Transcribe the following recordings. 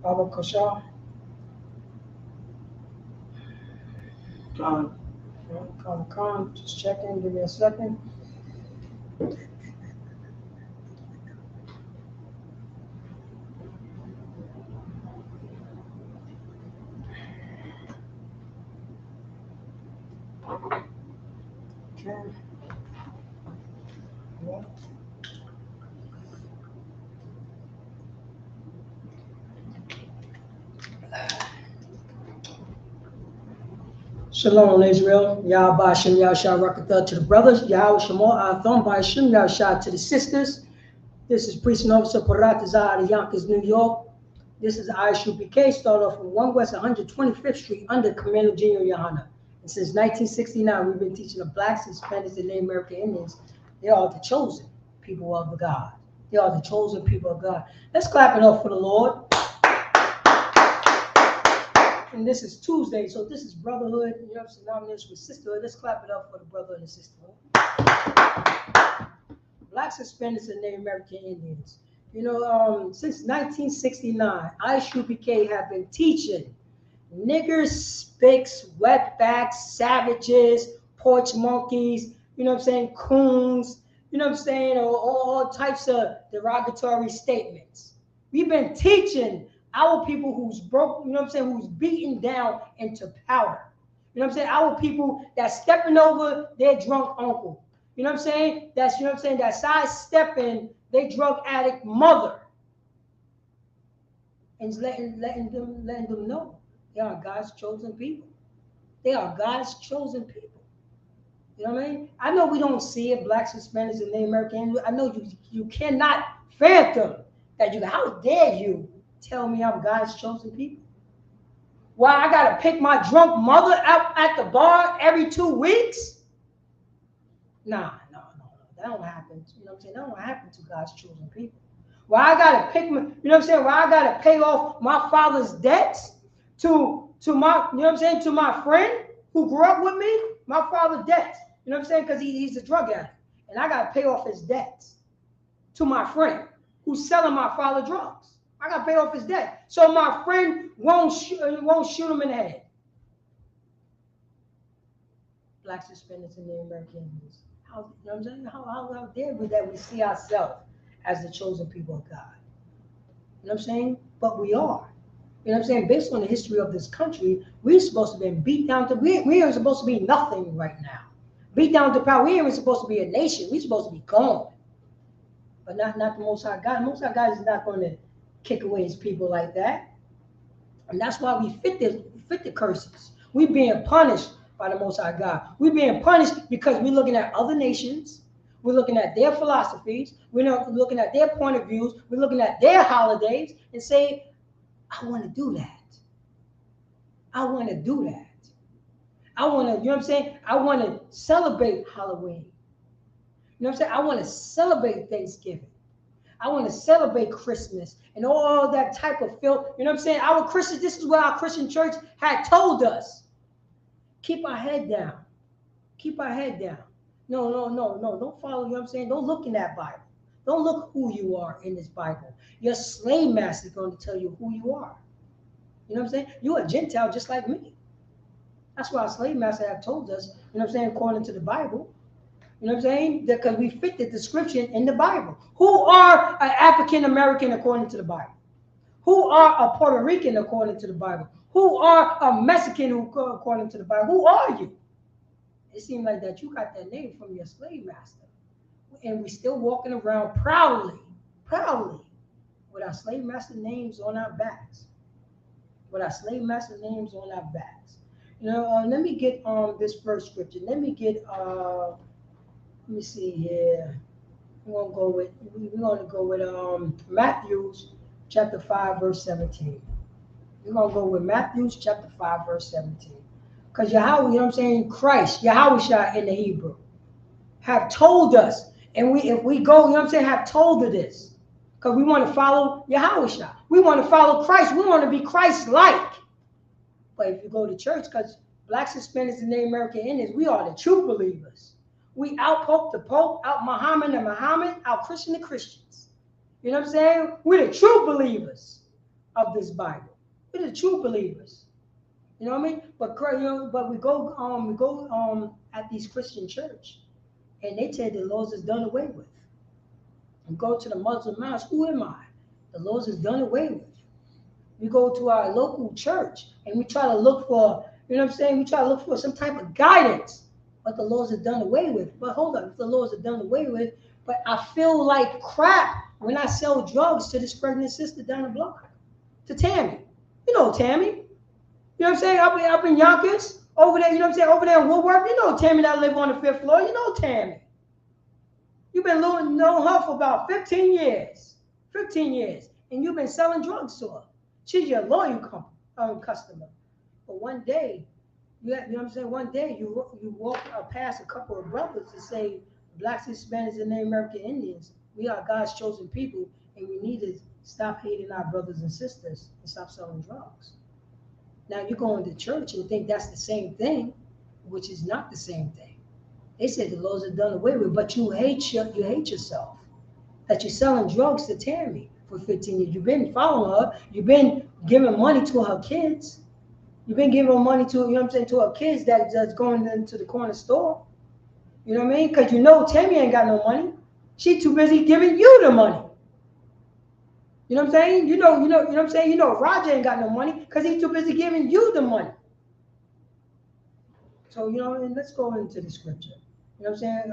Baba Kosha. Khan. Just checking. Give me a second. Okay. Yeah. Shalom, Israel. Yahweh Hashem Yahshua Rakatha to the brothers. Yahweh Shemo Athon by Hashem Yahshua to the sisters. This is Priest and Officer Paratazah out of Yonkers, New York. This is Isupk. Start off from 1 West 125th Street under Commander Junior Yohana. And since 1969, we've been teaching the blacks, Hispanics, and Native American Indians. They are the chosen people of God. They are the chosen people of God. Let's clap it up for the Lord. And this is Tuesday, so this is Brotherhood. You know, synonymous with sisterhood. Let's clap it up for the brotherhood and sisterhood. Blacks, Hispanics, and Native American Indians. You know, since 1969, Isupk have been teaching niggers, spics, wetbacks, savages, porch monkeys, you know what I'm saying, coons, you know what I'm saying, all types of derogatory statements. We've been teaching our people who's broke, you know what I'm saying, who's beaten down into powder. You know what I'm saying? Our people that's stepping over their drunk uncle. You know what I'm saying? That's, you know what I'm saying, that sidestepping their drug addict mother. And letting them know they are God's chosen people. They are God's chosen people. You know what I mean? I know we don't see it, blacks, Hispanics, and Native Americans. I know you cannot fathom that how dare you tell me I'm God's chosen people? Why I gotta pick my drunk mother out at the bar every 2 weeks? Nah, no. That don't happen. You know what I'm saying? That don't happen to God's chosen people. Why I gotta pick my, you know what I'm saying? Why I gotta pay off my father's debts to my, you know what I'm saying, to my friend who grew up with me, my father's debts. You know what I'm saying? Because he's a drug addict. And I gotta pay off his debts to my friend who's selling my father drugs. I got to pay off his debt. So my friend won't shoot him in the head. Blacks, Hispanics, and Native American Indians. How, you know what I'm saying? How dare we that we see ourselves as the chosen people of God? You know what I'm saying? But we are. You know what I'm saying? Based on the history of this country, we're supposed to be beat down to, we are supposed to be nothing right now. Beat down to power. We ain't even supposed to be a nation. We're supposed to be gone. But not the Most High God. The Most High God is not going to kick away his people like that. And that's why we fit the curses. We're being punished by the Most High God. We're being punished because we're looking at other nations. We're looking at their philosophies. We're not looking at their point of views. We're looking at their holidays and say, I want to do that. I want to do that. I want to, you know what I'm saying? I want to celebrate Halloween. You know what I'm saying? I want to celebrate Thanksgiving. I want to celebrate Christmas and all that type of filth. You know what I'm saying? Our Christian, this is what our Christian church had told us. Keep our head down. Keep our head down. No. Don't follow, you know what I'm saying? Don't look in that Bible. Don't look who you are in this Bible. Your slave master is going to tell you who you are. You know what I'm saying? You're a Gentile just like me. That's why our slave master have told us, you know what I'm saying, according to the Bible. You know what I'm saying? Because we fit the description in the Bible. Who are an African American according to the Bible? Who are a Puerto Rican according to the Bible? Who are a Mexican according to the Bible? Who are you? It seems like that you got that name from your slave master. And we're still walking around proudly, with our slave master names on our backs. With our slave master names on our backs. You know, let me get this first scripture. Let me see here. We're gonna go with Matthew chapter 5, verse 17. We're gonna go with Matthew chapter 5, verse 17. Because Yahweh, you know what I'm saying, Christ, Yahweh in the Hebrew, have told us, and if we go, you know what I'm saying, have told us this. Because we want to follow Yahweh. We want to follow Christ. We want to be Christ-like. But if you go to church, because blacks, Hispanics, and Native American Indians, we are the true believers. We out-pope the Pope, out-Muhammad and Muhammad, out-Christian the Christians. You know what I'm saying? We're the true believers. of this Bible. We're the true believers. You know what I mean? But but we go at these Christian church, and they tell the laws is done away with. We go to the Muslim mosque. Who am I? The laws is done away with. We go to our local church and we try to look for, you know what I'm saying? We try to look for some type of guidance, but the laws are done away with. But hold on, if the laws are done away with, but I feel like crap when I sell drugs to this pregnant sister down the block, to Tammy. You know Tammy. You know what I'm saying? Up in Yonkers, over there, you know what I'm saying? Over there in Woodworth, you know Tammy that live on the 5th floor. You know Tammy. You've been knowing her for about 15 years. 15 years. And you've been selling drugs to her. She's your loyal customer. But one day, you know what I'm saying? One day you walk past a couple of brothers and say, Blacks, Hispanics, and Native American Indians, we are God's chosen people, and we need to stop hating our brothers and sisters and stop selling drugs. Now you go into church and think that's the same thing, which is not the same thing. They said the laws are done away with, but you hate yourself. That you're selling drugs to Tammy for 15 years. You've been following her. You've been giving money to her kids. You've been giving money to, you know what I'm saying, to her kids that's going into the corner store. You know what I mean? Because you know Tammy ain't got no money. She too busy giving you the money. You know what I'm saying? You know what I'm saying? You know Roger ain't got no money because he's too busy giving you the money. So, you know, and let's go into the scripture. You know what I'm saying?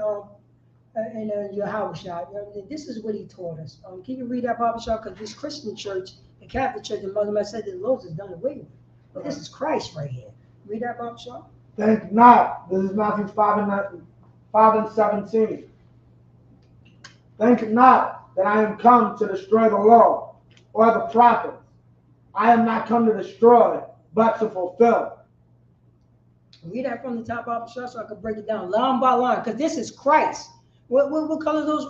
And Yahweh Shah, you know, this is what he taught us. Can you read that, Baba Shah? Because this Christian church, the Catholic Church, the Muslim, I said the laws is done away with. But this is Christ right here. Read that, Baba Shah. Think not. This is Matthew 5 and 17. Think not that I am come to destroy the law or the prophets. I am not come to destroy, but to fulfill. Read that from the top, Baba Shah, so I can break it down line by line. Because this is Christ. What color those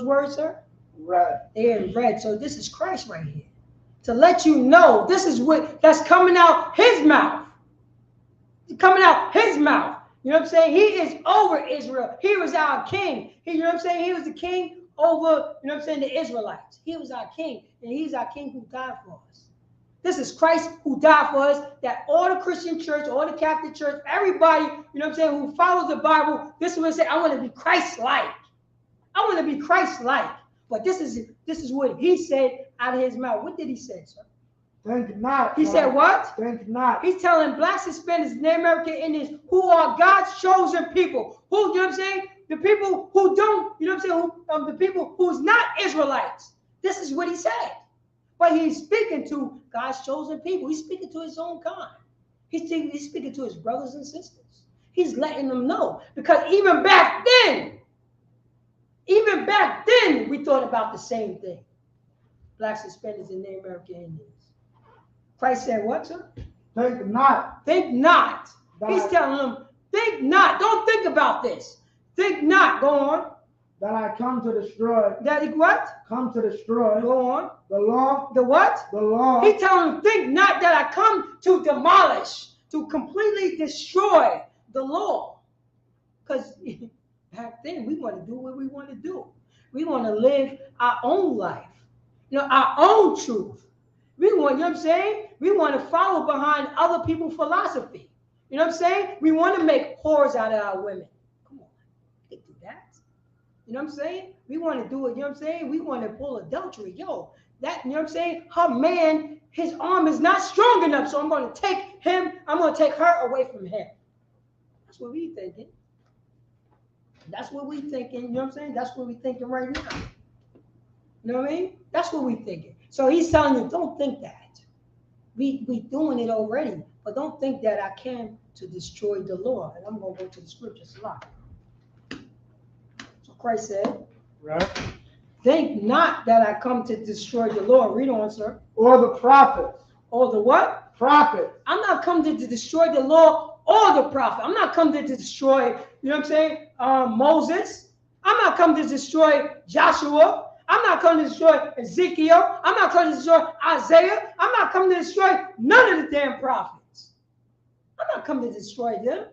words, sir? Red. They're in red. So this is Christ right here. To let you know, this is that's coming out his mouth. Coming out his mouth. You know what I'm saying? He is over Israel. He was our king. You know what I'm saying? He was the king over, you know what I'm saying, the Israelites. He was our king. And he's our king who died for us. This is Christ who died for us, that all the Christian church, all the Catholic church, everybody, you know what I'm saying, who follows the Bible, this is what they say, I want to be Christ-like. I want to be Christ-like. But this is what he said out of his mouth. What did he say, sir? Think not. He said what? Think not. He's telling Blacks, Hispanics, Native American Indians who are God's chosen people. Who, you know what I'm saying? The people who don't, you know what I'm saying? The people who's not Israelites. This is what he said. But he's speaking to God's chosen people. He's speaking to his own kind. He's speaking to his brothers and sisters. He's letting them know. Because even back then, we thought about the same thing. Blacks, Hispanics, and Native American Indians. Christ said what, sir? Think not. Think not. He's telling them, think not. Don't think about this. Think not. Go on. That I come to destroy. That he what? Come to destroy. Go on. The law. The what? The law. He telling them, think not that I come to demolish, to completely destroy the law. Because back then we want to do what we want to do. We want to live our own life. You know, our own truth. We want, you know what I'm saying? We want to follow behind other people's philosophy. You know what I'm saying? We want to make whores out of our women. Come on, they do that. You know what I'm saying? We want to do it, you know what I'm saying? We want to pull adultery. Yo, that, you know what I'm saying? Her man, his arm is not strong enough, so I'm going to take her away from him. That's what we thinking. That's what we thinking, you know what I'm saying? That's what we thinking right now. You know what I mean? That's what we thinking. So he's telling you, don't think that. We doing it already, but don't think that I came to destroy the law. And I'm going to go to the scriptures a lot. So Christ said, right. Think not that I come to destroy the law. Read on, sir. Or the prophets. Or the what? Prophets. I'm not coming to destroy the law or the prophet. I'm not coming to destroy, you know what I'm saying, Moses. I'm not coming to destroy Joshua. I'm not coming to destroy Ezekiel. I'm not coming to destroy Isaiah. I'm not coming to destroy none of the damn prophets. I'm not coming to destroy them.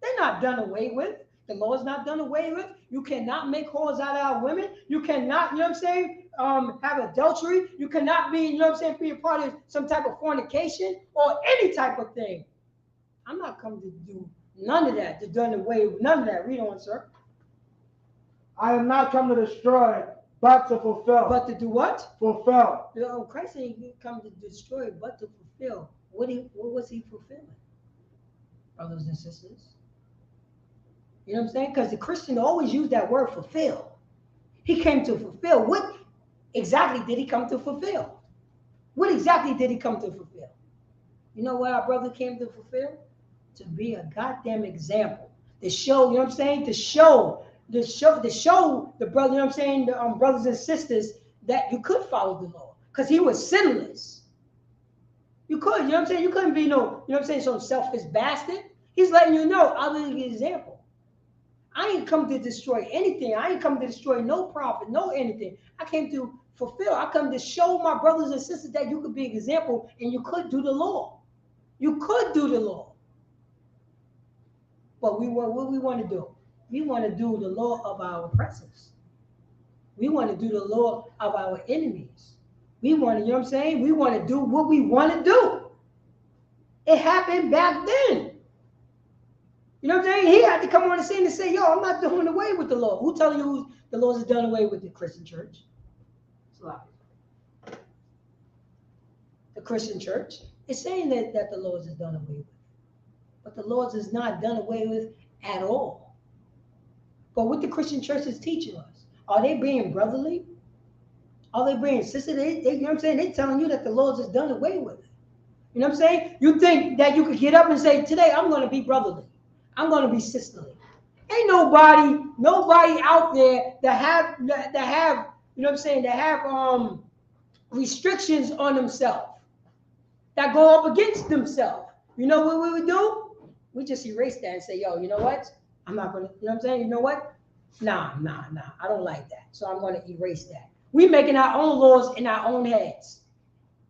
They're not done away with. The law is not done away with. You cannot make whores out of our women. You cannot, you know what I'm saying, have adultery. You cannot be, you know what I'm saying, be a part of some type of fornication or any type of thing. I'm not coming to do none of that, to done away with none of that. Read on, sir. I am not come to destroy, but to fulfill. But to do what? Fulfill. You know, Christ ain't come to destroy, but to fulfill. What was he fulfilling? Brothers and sisters. You know what I'm saying? Because the Christian always use that word fulfill. He came to fulfill. What exactly did he come to fulfill? What exactly did he come to fulfill? You know what our brother came to fulfill? To be a goddamn example. To show, you know what I'm saying? To show the brother, you know what I'm saying, the brothers and sisters that you could follow the law. Because he was sinless. You could, you know what I'm saying? You couldn't be no, you know what I'm saying, some selfish bastard. He's letting you know, I'll give you an example. I ain't come to destroy anything. I ain't come to destroy no prophet, no anything. I came to fulfill. I come to show my brothers and sisters that you could be an example and you could do the law. You could do the law. But what we want to do? We want to do the law of our oppressors. We want to do the law of our enemies. We want to, you know what I'm saying? We want to do what we want to do. It happened back then. You know what I'm saying? He had to come on the scene and say, yo, I'm not doing away with the law. Who telling you the laws is done away with? The Christian church? It's a lot. The Christian church is saying that the laws is done away with. But the laws is not done away with at all. But what the Christian church is teaching us, are they being brotherly? Are they being sister? They you know what I'm saying? They're telling you that the laws is done away with. You know what I'm saying? You think that you could get up and say, today I'm going to be brotherly. I'm going to be sisterly. Ain't nobody out there that have, you know what I'm saying, that have restrictions on themselves, that go up against themselves. You know what we would do? We just erase that and say, yo, you know what? I'm not going to, you know what I'm saying? You know what? Nah. I don't like that. So I'm going to erase that. We making our own laws in our own heads.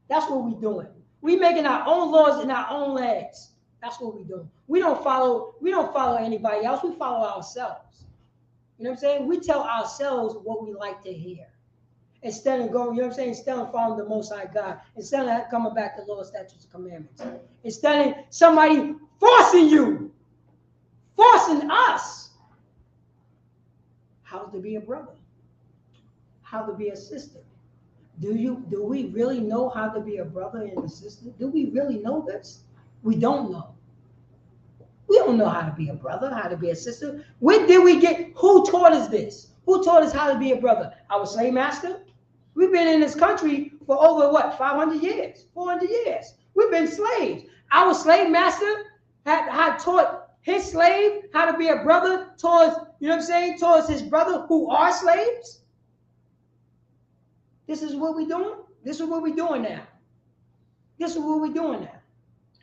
That's what we doing. We making our own laws in our own heads. That's what we do. We don't follow anybody else. We follow ourselves. You know what I'm saying? We tell ourselves what we like to hear. Instead of going, you know what I'm saying? Instead of following the Most High God. Instead of coming back to law, statutes, and commandments. Instead of somebody forcing us, how to be a brother, how to be a sister. Do we really know how to be a brother and a sister? Do we really know this? We don't know. We don't know how to be a brother, how to be a sister. When did we get, who taught us this? Who taught us how to be a brother? Our slave master? We've been in this country for over, 500 years, 400 years. We've been slaves. Our slave master had taught his slave how to be a brother towards, you know what I'm saying, towards his brother who are slaves. This is what we're doing. This is what we're doing now. This is what we're doing now.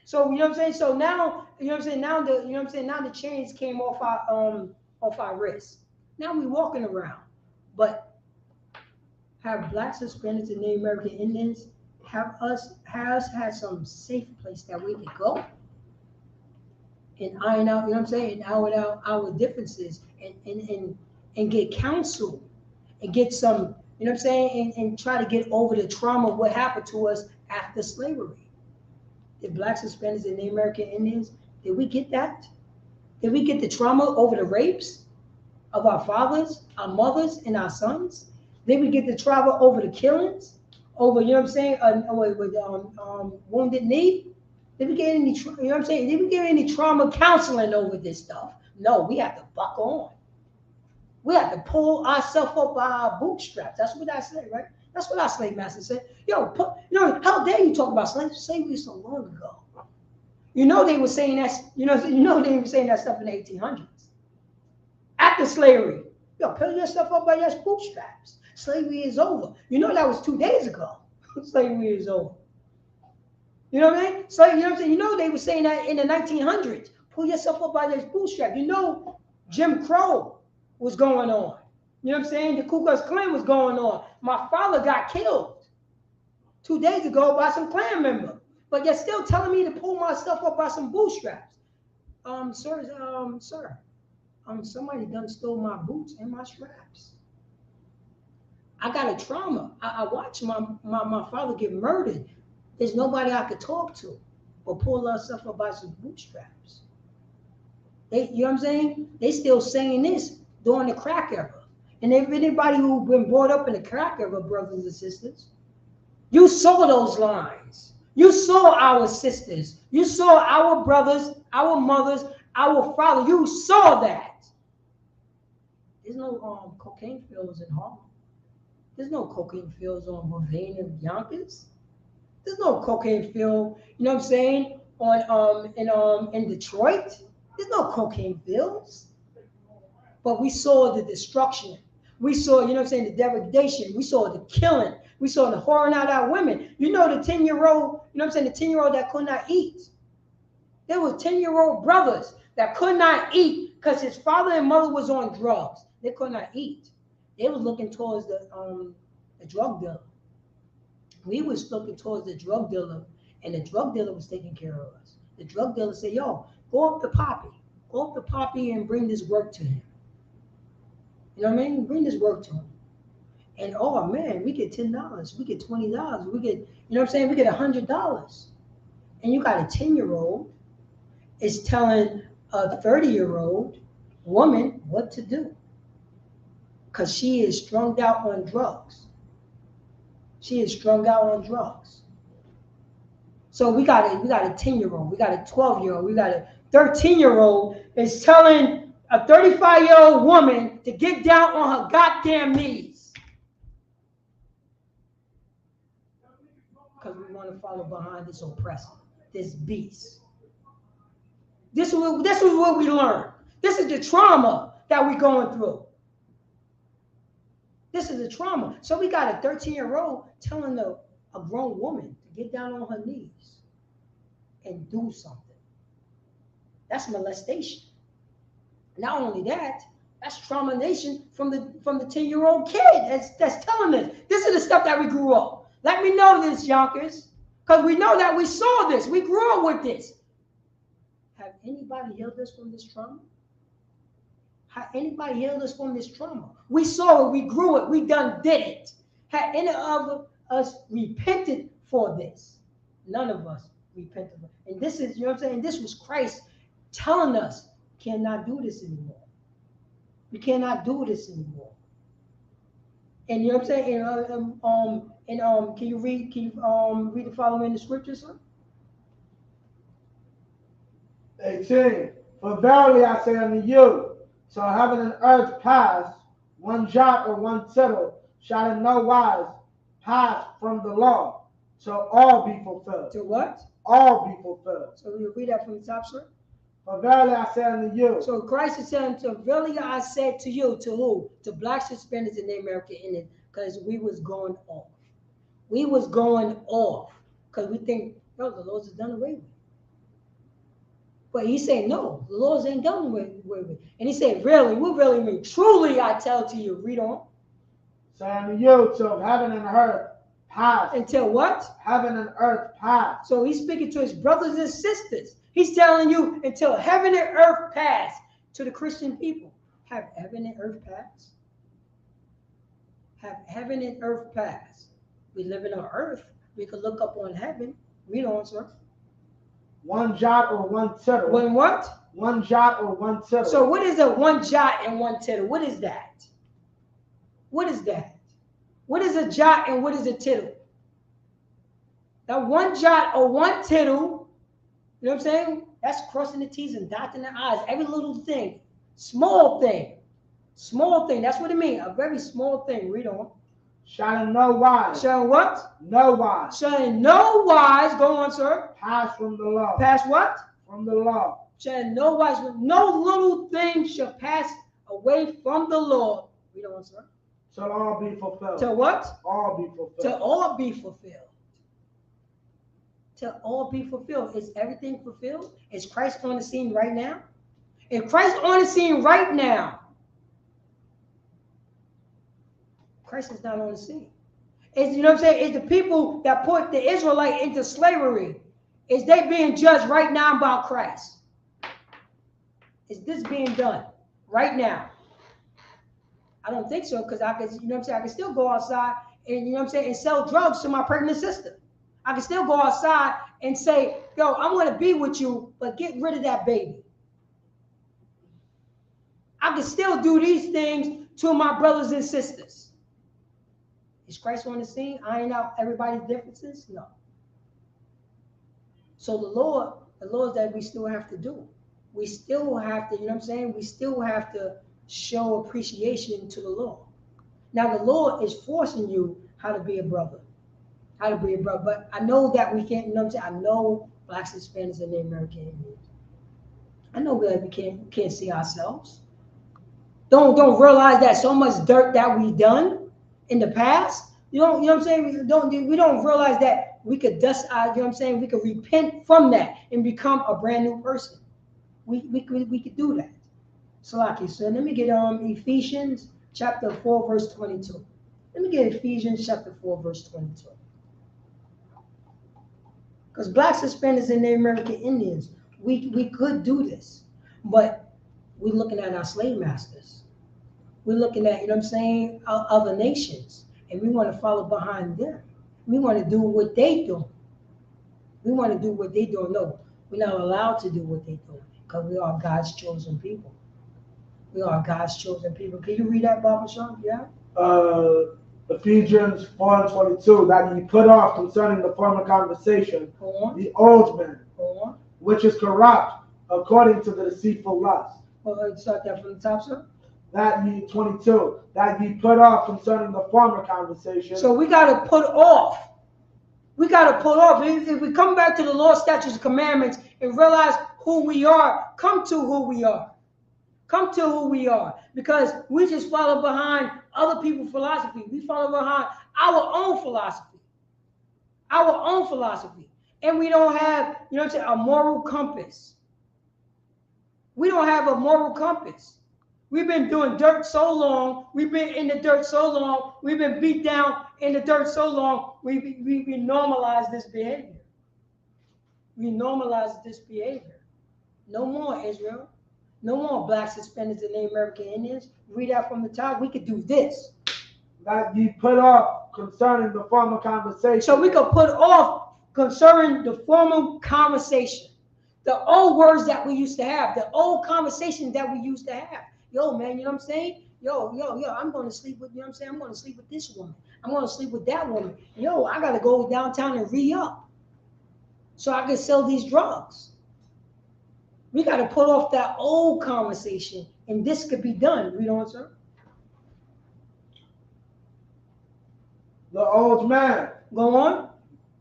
So you know what I'm saying. So now you know what I'm saying. Now the chains came off our wrists. Now we walking around, but have blacks, Hispanics, and Native American Indians has had some safe place that we can go and iron out. You know what I'm saying. And iron out our differences and get counsel and get some. You know what I'm saying. And try to get over the trauma of what happened to us after slavery. The blacks, Hispanics, and Native American Indians, did we get that? Did we get the trauma over the rapes of our fathers, our mothers, and our sons? Did we get the trauma over the killings? Over, you know what I'm saying, wounded knee? Did we get any, you know what I'm saying? Did we get any trauma counseling over this stuff? No, we have to buck on. We have to pull ourselves up by our bootstraps. That's what I said, right? That's what our slave master said. Yo, how dare you talk about slavery? Slavery so long ago. You know they were saying that. You know they were saying that stuff in the 1800s. After slavery, yo, pull yourself up by your bootstraps. Slavery is over. You know that was 2 days ago. Slavery is over. You know what I mean? So you know what I'm saying. You know they were saying that in the 1900s. Pull yourself up by your bootstraps. You know Jim Crow was going on. You know what I'm saying? The Ku Klux Klan was going on. My father got killed 2 days ago by some Klan member. But you're still telling me to pull myself up by some bootstraps. Sir, somebody done stole my boots and my straps. I got a trauma. I watched my father get murdered. There's nobody I could talk to or pull us up by some bootstraps. You know what I'm saying? They still saying this during the crack era. And if anybody who's been brought up in the crack era, brothers and sisters, you saw those lines. You saw our sisters. You saw our brothers, our mothers, our father. You saw that. There's no cocaine fields in Harlem. There's no cocaine fields on Ravine and Yonkers. There's no cocaine field, you know what I'm saying, on in Detroit. There's no cocaine fields. But we saw the destruction. We saw, you know what I'm saying, the degradation. We saw the killing. We saw the whoring out our women. You know the 10-year-old, you know what I'm saying, the 10-year-old that could not eat. There were 10-year-old brothers that could not eat because his father and mother was on drugs. They could not eat. They was looking towards the drug dealer. We was looking towards the drug dealer, and the drug dealer was taking care of us. The drug dealer said, yo, go up to Poppy. Go up to Poppy and bring this work to him. You know what I mean? Bring this work to him. And oh man, we get $10, we get $20, we get, you know what I'm saying? We get $100. And you got a 10-year-old is telling a 30-year-old woman what to do. Because she is strung out on drugs. She is strung out on drugs. So we got a 10-year-old, we got a 12-year-old, we got a 13-year-old is telling a 35-year-old woman to get down on her goddamn knees. Because we want to follow behind this oppressor, this beast. This is what we learned. This is the trauma that we're going through. This is the trauma. So we got a 13-year-old telling a grown woman to get down on her knees and do something. That's molestation. Not only that, that's traumatization from the 10-year-old kid that's telling us. This is the stuff that we grew up. Let me know this, Yonkers, because we know that we saw this. We grew up with this. Have anybody healed us from this trauma? Have anybody healed us from this trauma? We saw it, we grew it, we done did it. Had any of us repented for this? None of us repented. And this is, you know what I'm saying? This was Christ telling us, cannot do this anymore. We cannot do this anymore. And you know what I'm saying? Can you read the following in the scriptures, sir? 18. For verily I say unto you, till heaven and earth pass, one jot or one tittle shall in no wise pass from the law, till all be fulfilled. To what? All be fulfilled. So we read that from the top, sir? For verily I say unto you. So Christ is saying, to verily I said to you, to who? To blacks, Hispanics, and American Indians, because we was going off. We was going off because we think, no, the laws is done away with. But he said, no, the laws ain't done away with. And he said, really, what really mean? Truly I tell to you, read on. Say unto you, till heaven and earth pass. Until what? Heaven and earth pass. So he's speaking to his brothers and sisters. He's telling you, until heaven and earth pass, to the Christian people. Have heaven and earth pass? Have heaven and earth pass? We live in on earth. We could look up on heaven. Read on, sir. One jot or one tittle. One what? One jot or one tittle. So what is a one jot and one tittle? What is that? What is that? What is a jot and what is a tittle? Now one jot or one tittle, you know what I'm saying? That's crossing the T's and dotting the I's. Every little thing. Small thing. Small thing. That's what it means. A very small thing. Read on. Shall in no wise. Shall what? No wise. Shall in no wise, go on, sir. Pass from the law. Pass what? From the law. Shall in no wise, no little thing shall pass away from the law. Read on, sir. Till all be fulfilled. To what? All be fulfilled. To all be fulfilled. To all be fulfilled. Is everything fulfilled? Is Christ on the scene right now? If Christ on the scene right now, Christ is not on the scene. Is, you know what I'm saying? Is the people that put the Israelite into slavery, is they being judged right now by Christ? Is this being done right now? I don't think so, because I could, you know what I'm saying, I can still go outside and, you know what I'm saying, and sell drugs to my pregnant sister. I can still go outside and say, yo, I want to be with you, but get rid of that baby. I can still do these things to my brothers and sisters. Is Christ on the scene, iron out everybody's differences? No. So the laws that we still have to do. We still have to, you know what I'm saying? We still have to show appreciation to the law. Now the law is forcing you how to be a brother. How to be a brother. But I know that we can't, you know what I'm saying? I know blacks, Hispanics, and the American Indians. I know that we can't see ourselves. Don't realize that so much dirt that we done in the past. You know what I'm saying? We don't realize that we could dust out, you know what I'm saying? We could repent from that and become a brand new person. We could do that. Salaki. So let me get Ephesians chapter 4, verse 22. Let me get Ephesians chapter 4, verse 22. Because blacks, Hispanics, and the American Indians, we could do this, but we're looking at our slave masters. We're looking at, you know what I'm saying, other nations, and we want to follow behind them. We want to do what they do. We want to do what they do. No, we're not allowed to do what they do because we are God's chosen people. We are God's chosen people. Can you read that, Baba Sean? Yeah. Ephesians 4:22, that ye put off concerning the former conversation, the old man, which is corrupt according to the deceitful lust. Well, start that from the top, sir. That ye 22, that ye put off concerning the former conversation. So we got to put off. We got to put off. If we come back to the law, statutes, and commandments and realize who we are, come to who we are. Come to who we are, because we just follow behind other people's philosophy. We follow behind our own philosophy. Our own philosophy. And we don't have, you know what I'm saying, a moral compass. We don't have a moral compass. We've been doing dirt so long. We've been in the dirt so long. We've been beat down in the dirt so long. We normalize this behavior. We normalize this behavior. No more, Israel. No more blacks, Hispanics, and Native American Indians. Read out from the top. We could do this. That ye put off concerning the former conversation. So we could put off concerning the former conversation. The old words that we used to have. The old conversations that we used to have. Yo, man, you know what I'm saying? Yo, I'm going to sleep with, you know what I'm saying? I'm going to sleep with this woman. I'm going to sleep with that woman. Yo, I got to go downtown and re-up so I can sell these drugs. We got to put off that old conversation, and this could be done. Read on, sir. The old man. Go on.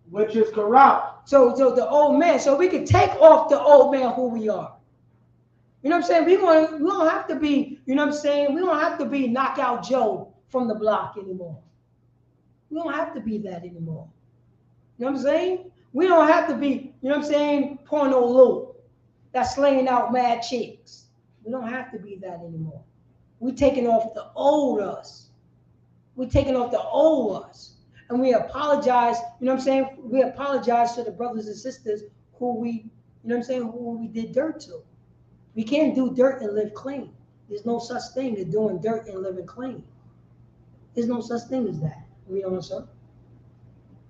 Which is corrupt. So the old man. So we can take off the old man who we are. You know what I'm saying? We don't have to be, you know what I'm saying? We don't have to be Knockout Joe from the block anymore. We don't have to be that anymore. You know what I'm saying? We don't have to be, you know what I'm saying, Porno Lou that's slaying out mad chicks. We don't have to be that anymore. We're taking off the old us. We're taking off the old us. And we apologize, you know what I'm saying? We apologize to the brothers and sisters who we, you know what I'm saying, who we did dirt to. We can't do dirt and live clean. There's no such thing as doing dirt and living clean. There's no such thing as that. Read on, sir.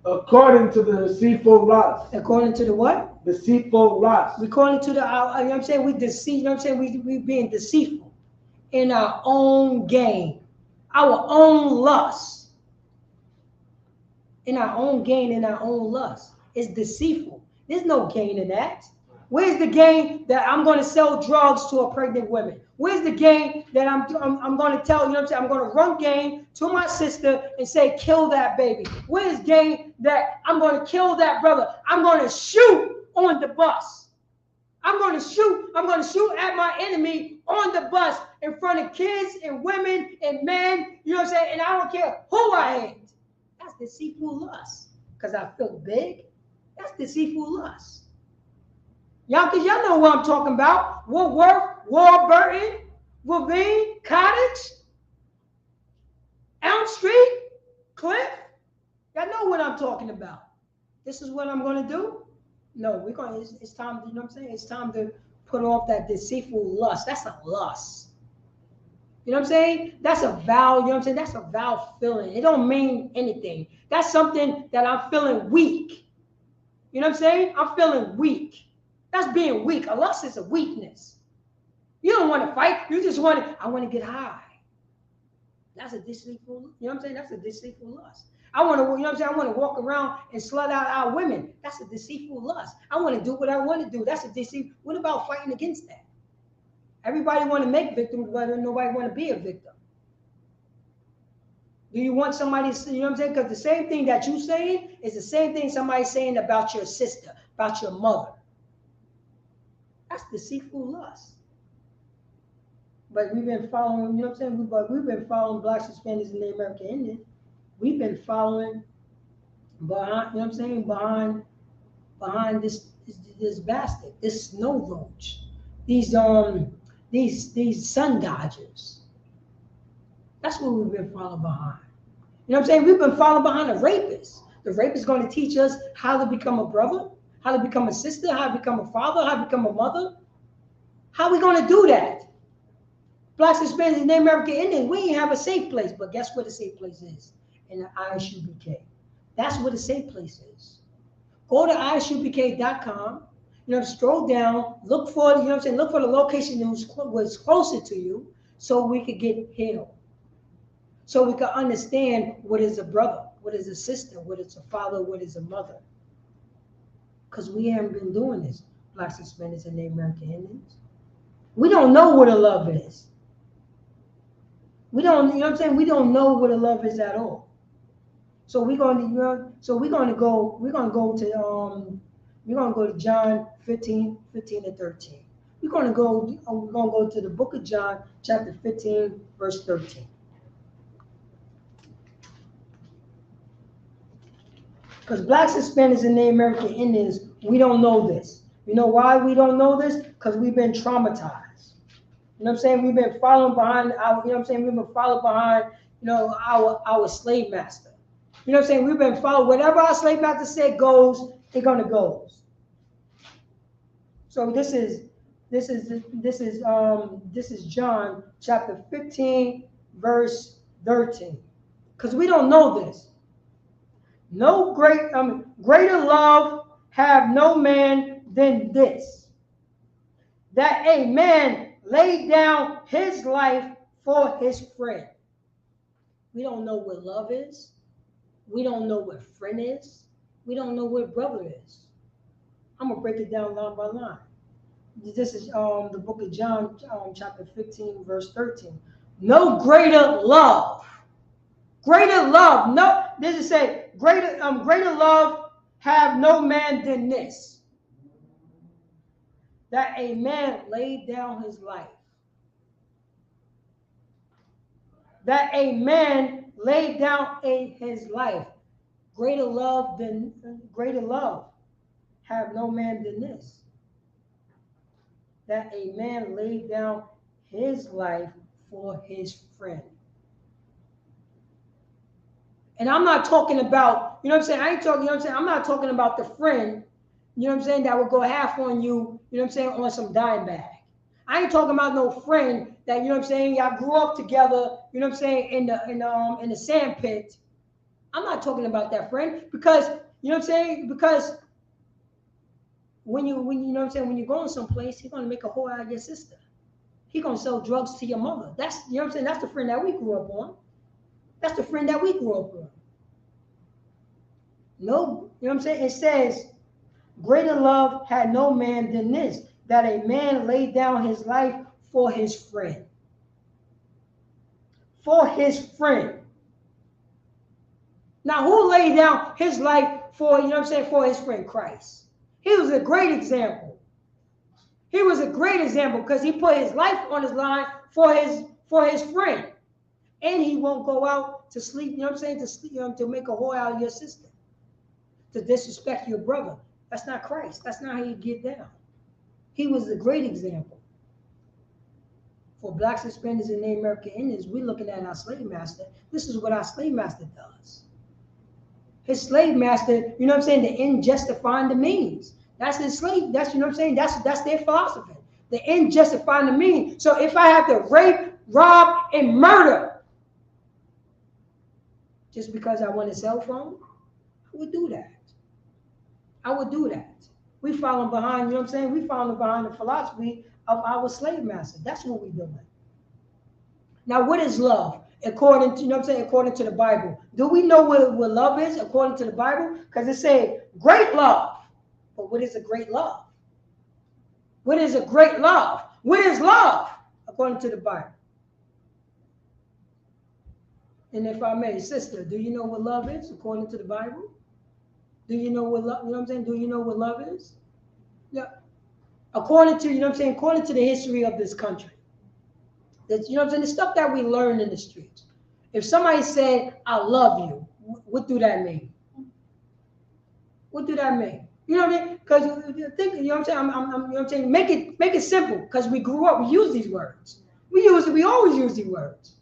According to the deceitful lust. According to the what? Deceitful lust. According to the, you know what I'm saying, we deceive, you know what I'm saying, we being deceitful in our own gain, our own lust. In our own gain, in our own lust. It's deceitful. There's no gain in that. Where's the gain that I'm going to sell drugs to a pregnant woman? Where's the gain that I'm going to tell, you know what I'm saying, I'm going to run game to my sister and say, kill that baby? Where's gain that I'm going to kill that brother? I'm going to shoot on the bus. I'm going to shoot at my enemy on the bus in front of kids and women and men, you know what I'm saying? And I don't care who I am. That's deceitful lust. Because I feel big. That's deceitful lust. Y'all know what I'm talking about. Woodworth, Warburton, Ravine, Cottage, Elm Street, Cliff. Y'all know what I'm talking about. This is what I'm going to do? No, it's time to, you know what I'm saying? It's time to put off that deceitful lust. That's a lust. You know what I'm saying? That's a vow, you know what I'm saying? That's a vow feeling. It don't mean anything. That's something that I'm feeling weak. You know what I'm saying? I'm feeling weak. That's being weak. A lust is a weakness. You don't want to fight. You just want to, I want to get high. That's a deceitful, you know what I'm saying? That's a deceitful lust. I want to, you know what I'm saying? I want to walk around and slut out our women. That's a deceitful lust. I want to do what I want to do. That's a deceit. What about fighting against that? Everybody want to make victims, but nobody want to be a victim. Do you want somebody to, you know what I'm saying? Because the same thing that you're saying is the same thing somebody's saying about your sister, about your mother. That's deceitful lust. But we've been following, you know what I'm saying? But we've been following Blacks, Hispanics, and Native American Indians. We've been following behind, you know what I'm saying? Behind this bastard, this snow roach, these sun dodgers. That's what we've been following behind. You know what I'm saying? We've been following behind the rapist. The rapist is going to teach us how to become a brother, how to become a sister, how to become a father, how to become a mother. How are we going to do that? Blacks, Hispanics, and Native American Indians, we ain't have a safe place. But guess what the safe place is? In the Isupk. That's what the safe place is. Go to isupk.com, you know, scroll down, look for, you know what I'm saying, look for the location that was closer to you so we could get healed. So we can understand what is a brother, what is a sister, what is a father, what is a mother. Because we haven't been doing this, Blacks, Hispanics, and Native American Indians. We don't know what a love is. We don't, you know what I'm saying? We don't know what a love is at all. So we're going to, you know, we're going to go to John 15 and 13. We're going to go to the book of John, chapter 15, verse 13. Because Blacks, Hispanics, and Native American Indians, we don't know this. You know why we don't know this? Because we've been traumatized. You know what I'm saying? We've been following behind our, you know what I'm saying? We've been following behind, you know, our slave master. You know what I'm saying? We've been following whatever our slave master said goes, they're gonna go. So this is John chapter 15, verse 13. Because we don't know this. No greater love have no man than this, that a man laid down his life for his friend. We don't know what love is. We don't know what friend is. We don't know what brother is. I'm going to break it down line by line. This is the book of John, chapter 15, verse 13. No greater love. Greater love. No, this is say, greater love have no man than this, that a man laid down his life. That a man laid down his life. Greater love have no man than this, that a man laid down his life for his friend. And I'm not talking about, you know what I'm saying? I ain't talking, you know what I'm saying? I'm not talking about the friend, you know what I'm saying, that would go half on you, you know what I'm saying, on some dime bag. I ain't talking about no friend that, you know what I'm saying, y'all grew up together, you know what I'm saying, in the sand pit. I'm not talking about that friend because, you know what I'm saying, because when you know what I'm saying, when you're going someplace, he's gonna make a whore out of your sister. He's gonna sell drugs to your mother. That's, you know what I'm saying, that's the friend that we grew up on. That's the friend that we grew up with. No, you know what I'm saying? It says, greater love had no man than this, that a man laid down his life for his friend. For his friend. Now, who laid down his life for, you know what I'm saying, for his friend? Christ. He was a great example. He was a great example because he put his life on his line for his friend. And he won't go out to sleep, you know what I'm saying, to sleep, to make a whore out of your sister, to disrespect your brother. That's not Christ. That's not how you get down. He was a great example. For Blacks, Hispanics, and Native American Indians, we're looking at our slave master. This is what our slave master does. His slave master, you know what I'm saying, the end justifying the means. That's his slave, that's, you know what I'm saying, that's their philosophy. The end justifying the means. So if I have to rape rob, and murder just because I want a cell phone, I would do that. I would do that. We following behind, you know what I'm saying? We following behind the philosophy of our slave master. That's what we're doing. Now, what is love? According to, you know what I'm saying, according to the Bible. Do we know what love is according to the Bible? Because it says great love. But what is a great love? What is a great love? What is love according to the Bible? And if I may, sister, do you know what love is according to the Bible? Do you know what love, you know what I'm saying? Do you know what love is? Yeah. According to, you know what I'm saying, according to the history of this country. That's, you know what I'm saying, the stuff that we learn in the streets. If somebody said, I love you, what do that mean? What do that mean? You know what I mean? Because think, you know what I'm saying? You know what I'm saying? Make it simple. Because we grew up, we use these words. We always use these words.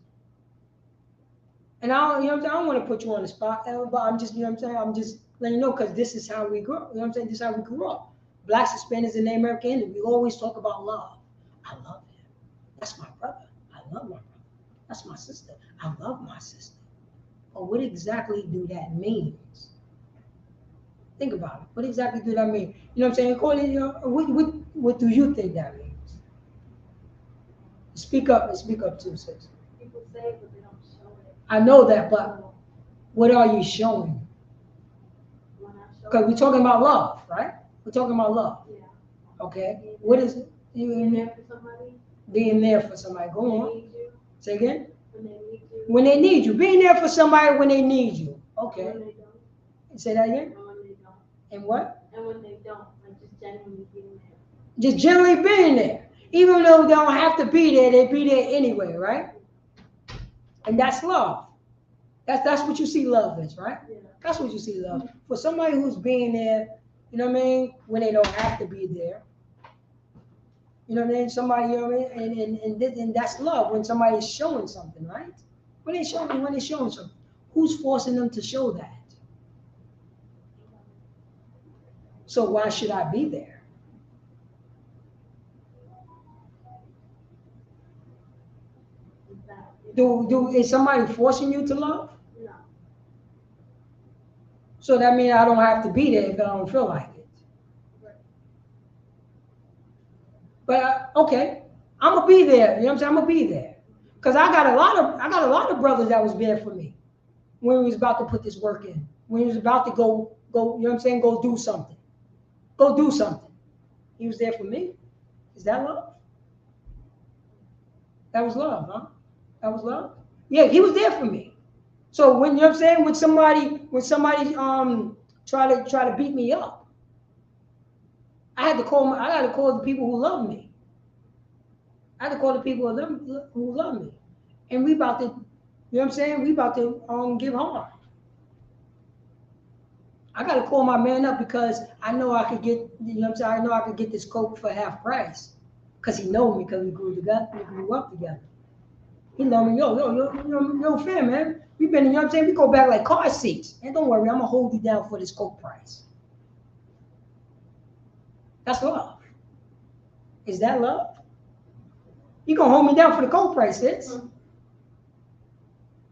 And I don't, you know what I'm saying? I don't want to put you on the spot, but I'm just, you know what I'm saying? I'm just letting you know because this is how we grew up. You know what I'm saying? This is how we grew up. Blacks, Hispanics, and the American Indian. We always talk about love. I love him. That's my brother. I love my brother. That's my sister. I love my sister. But what exactly do that mean? Think about it. What exactly do that mean? You know what I'm saying? According, you know, what do you think that means? Speak up too, sis. People say it, but they don't show it. I know that, but what are you showing? Because we're talking about love, right? We're talking about love. Yeah. Okay. What is it? Being there for somebody. Being there for somebody. Go on. Need you. Say again. When they need you. When they need you. Being there for somebody when they need you. Okay. When they don't. Say that again. And when they don't. And what? And when they don't, like just genuinely being there. Just generally being there. Even though they don't have to be there, they be there anyway, right? And that's love. That's what you see love is, right? Yeah. That's what you see love. For somebody who's being there, you know what I mean, when they don't have to be there. You know what I mean? Somebody, you know what I mean? And that's love when somebody is showing something, right? When they're showing something. Who's forcing them to show that? So why should I be there? Is somebody forcing you to love? No. So that means I don't have to be there if I don't feel like it. Right. But okay, I'm gonna be there. You know what I'm saying? I'm gonna be there because I got a lot of brothers that was there for me when we was about to put this work in. When he was about to go. You know what I'm saying? Go do something. Go do something. He was there for me. Is that love? That was love, huh? That was love? Yeah, he was there for me. So when, you know what I'm saying, when somebody try to beat me up, I got to call the people who love me. I had to call the people who love me. And we about to, you know what I'm saying? We about to give harm. I got to call my man up because I know I could get, you know what I'm saying? I know I could get this Coke for half price because he know me because we grew up together. He know me, yo, fam, man. We've been, you know what I'm saying? We go back like car seats. And don't worry, I'm going to hold you down for this Coke price. That's love. Is that love? You going to hold me down for the Coke price, sis.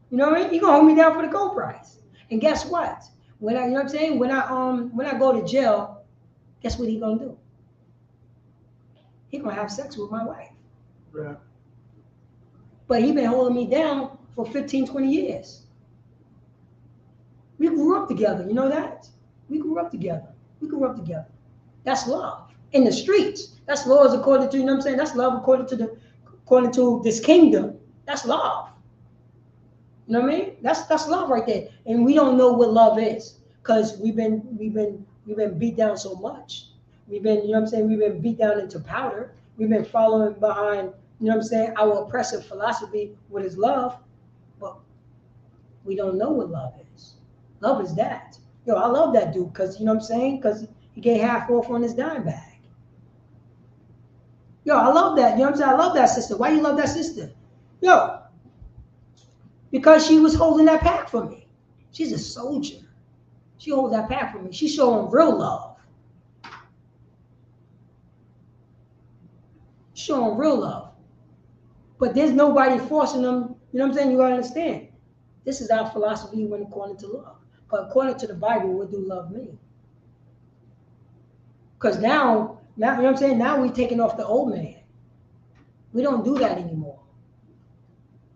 You know what I mean? You going to hold me down for the Coke price. And guess what? When I, you know what I'm saying? When I go to jail, guess what he going to do? He going to have sex with my wife. Yeah. But he been holding me down for 15, 20 years. We grew up together, you know that? We grew up together. That's love. In the streets. That's laws according to, you know what I'm saying? That's love according to this kingdom. That's love. You know what I mean? That's love right there. And we don't know what love is because we've been beat down so much. We've been, you know what I'm saying? We've been beat down into powder. We've been following behind, you know what I'm saying, our oppressive philosophy, what is love, but we don't know what love is. Love is that. Yo, I love that dude because, you know what I'm saying, because he gave half off on his dime bag. Yo, I love that. You know what I'm saying? I love that sister. Why you love that sister? Yo, because she was holding that pack for me. She's a soldier. She holds that pack for me. She's showing real love. Showing real love. But there's nobody forcing them, you know what I'm saying? You gotta understand. This is our philosophy when according to love. But according to the Bible, what do love mean? Because now, you know what I'm saying? Now we're taking off the old man. We don't do that anymore.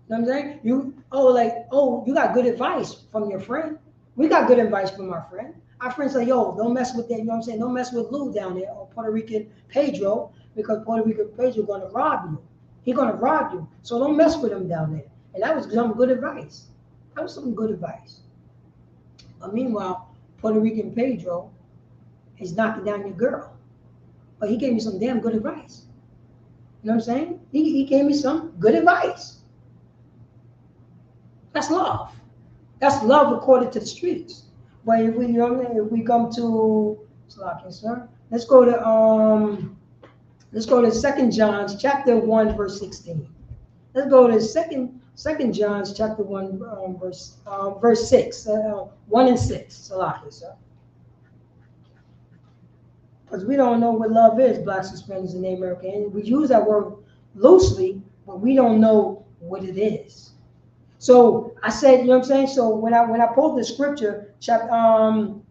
You know what I'm saying? You got good advice from your friend. We got good advice from our friend. Our friend say, yo, don't mess with that, you know what I'm saying? Don't mess with Lou down there or Puerto Rican Pedro, because Puerto Rican Pedro gonna rob you. He gonna rob you. So don't mess with him down there. And that was some good advice. That was some good advice. But meanwhile, Puerto Rican Pedro is knocking down your girl. But he gave me some damn good advice. You know what I'm saying? He gave me some good advice. That's love. That's love according to the streets. But if we, you know what I mean, if we come to, let's go to 2 John chapter 1 verse 16. Let's go to 2 John chapter 1 verse 6, 1 and 6. Because we don't know what love is, blacks, Hispanics, and Native Americans. We use that word loosely, but we don't know what it is. So I said, you know what I'm saying? So when I pulled the scripture, the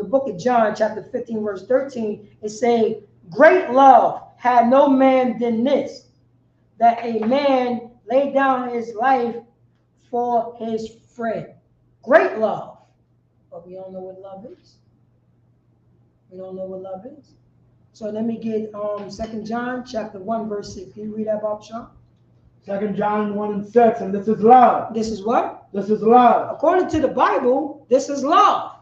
book of John, chapter 15, verse 13, it say, great love had no man than this, that a man lay down his life for his friend. Great love. But we don't know what love is. We don't know what love is. So let me get 2 John chapter 1, verse 6. Can you read that, Bob Shaw? 2 John 1 and 6, and this is love. This is what? This is love. According to the Bible, this is love.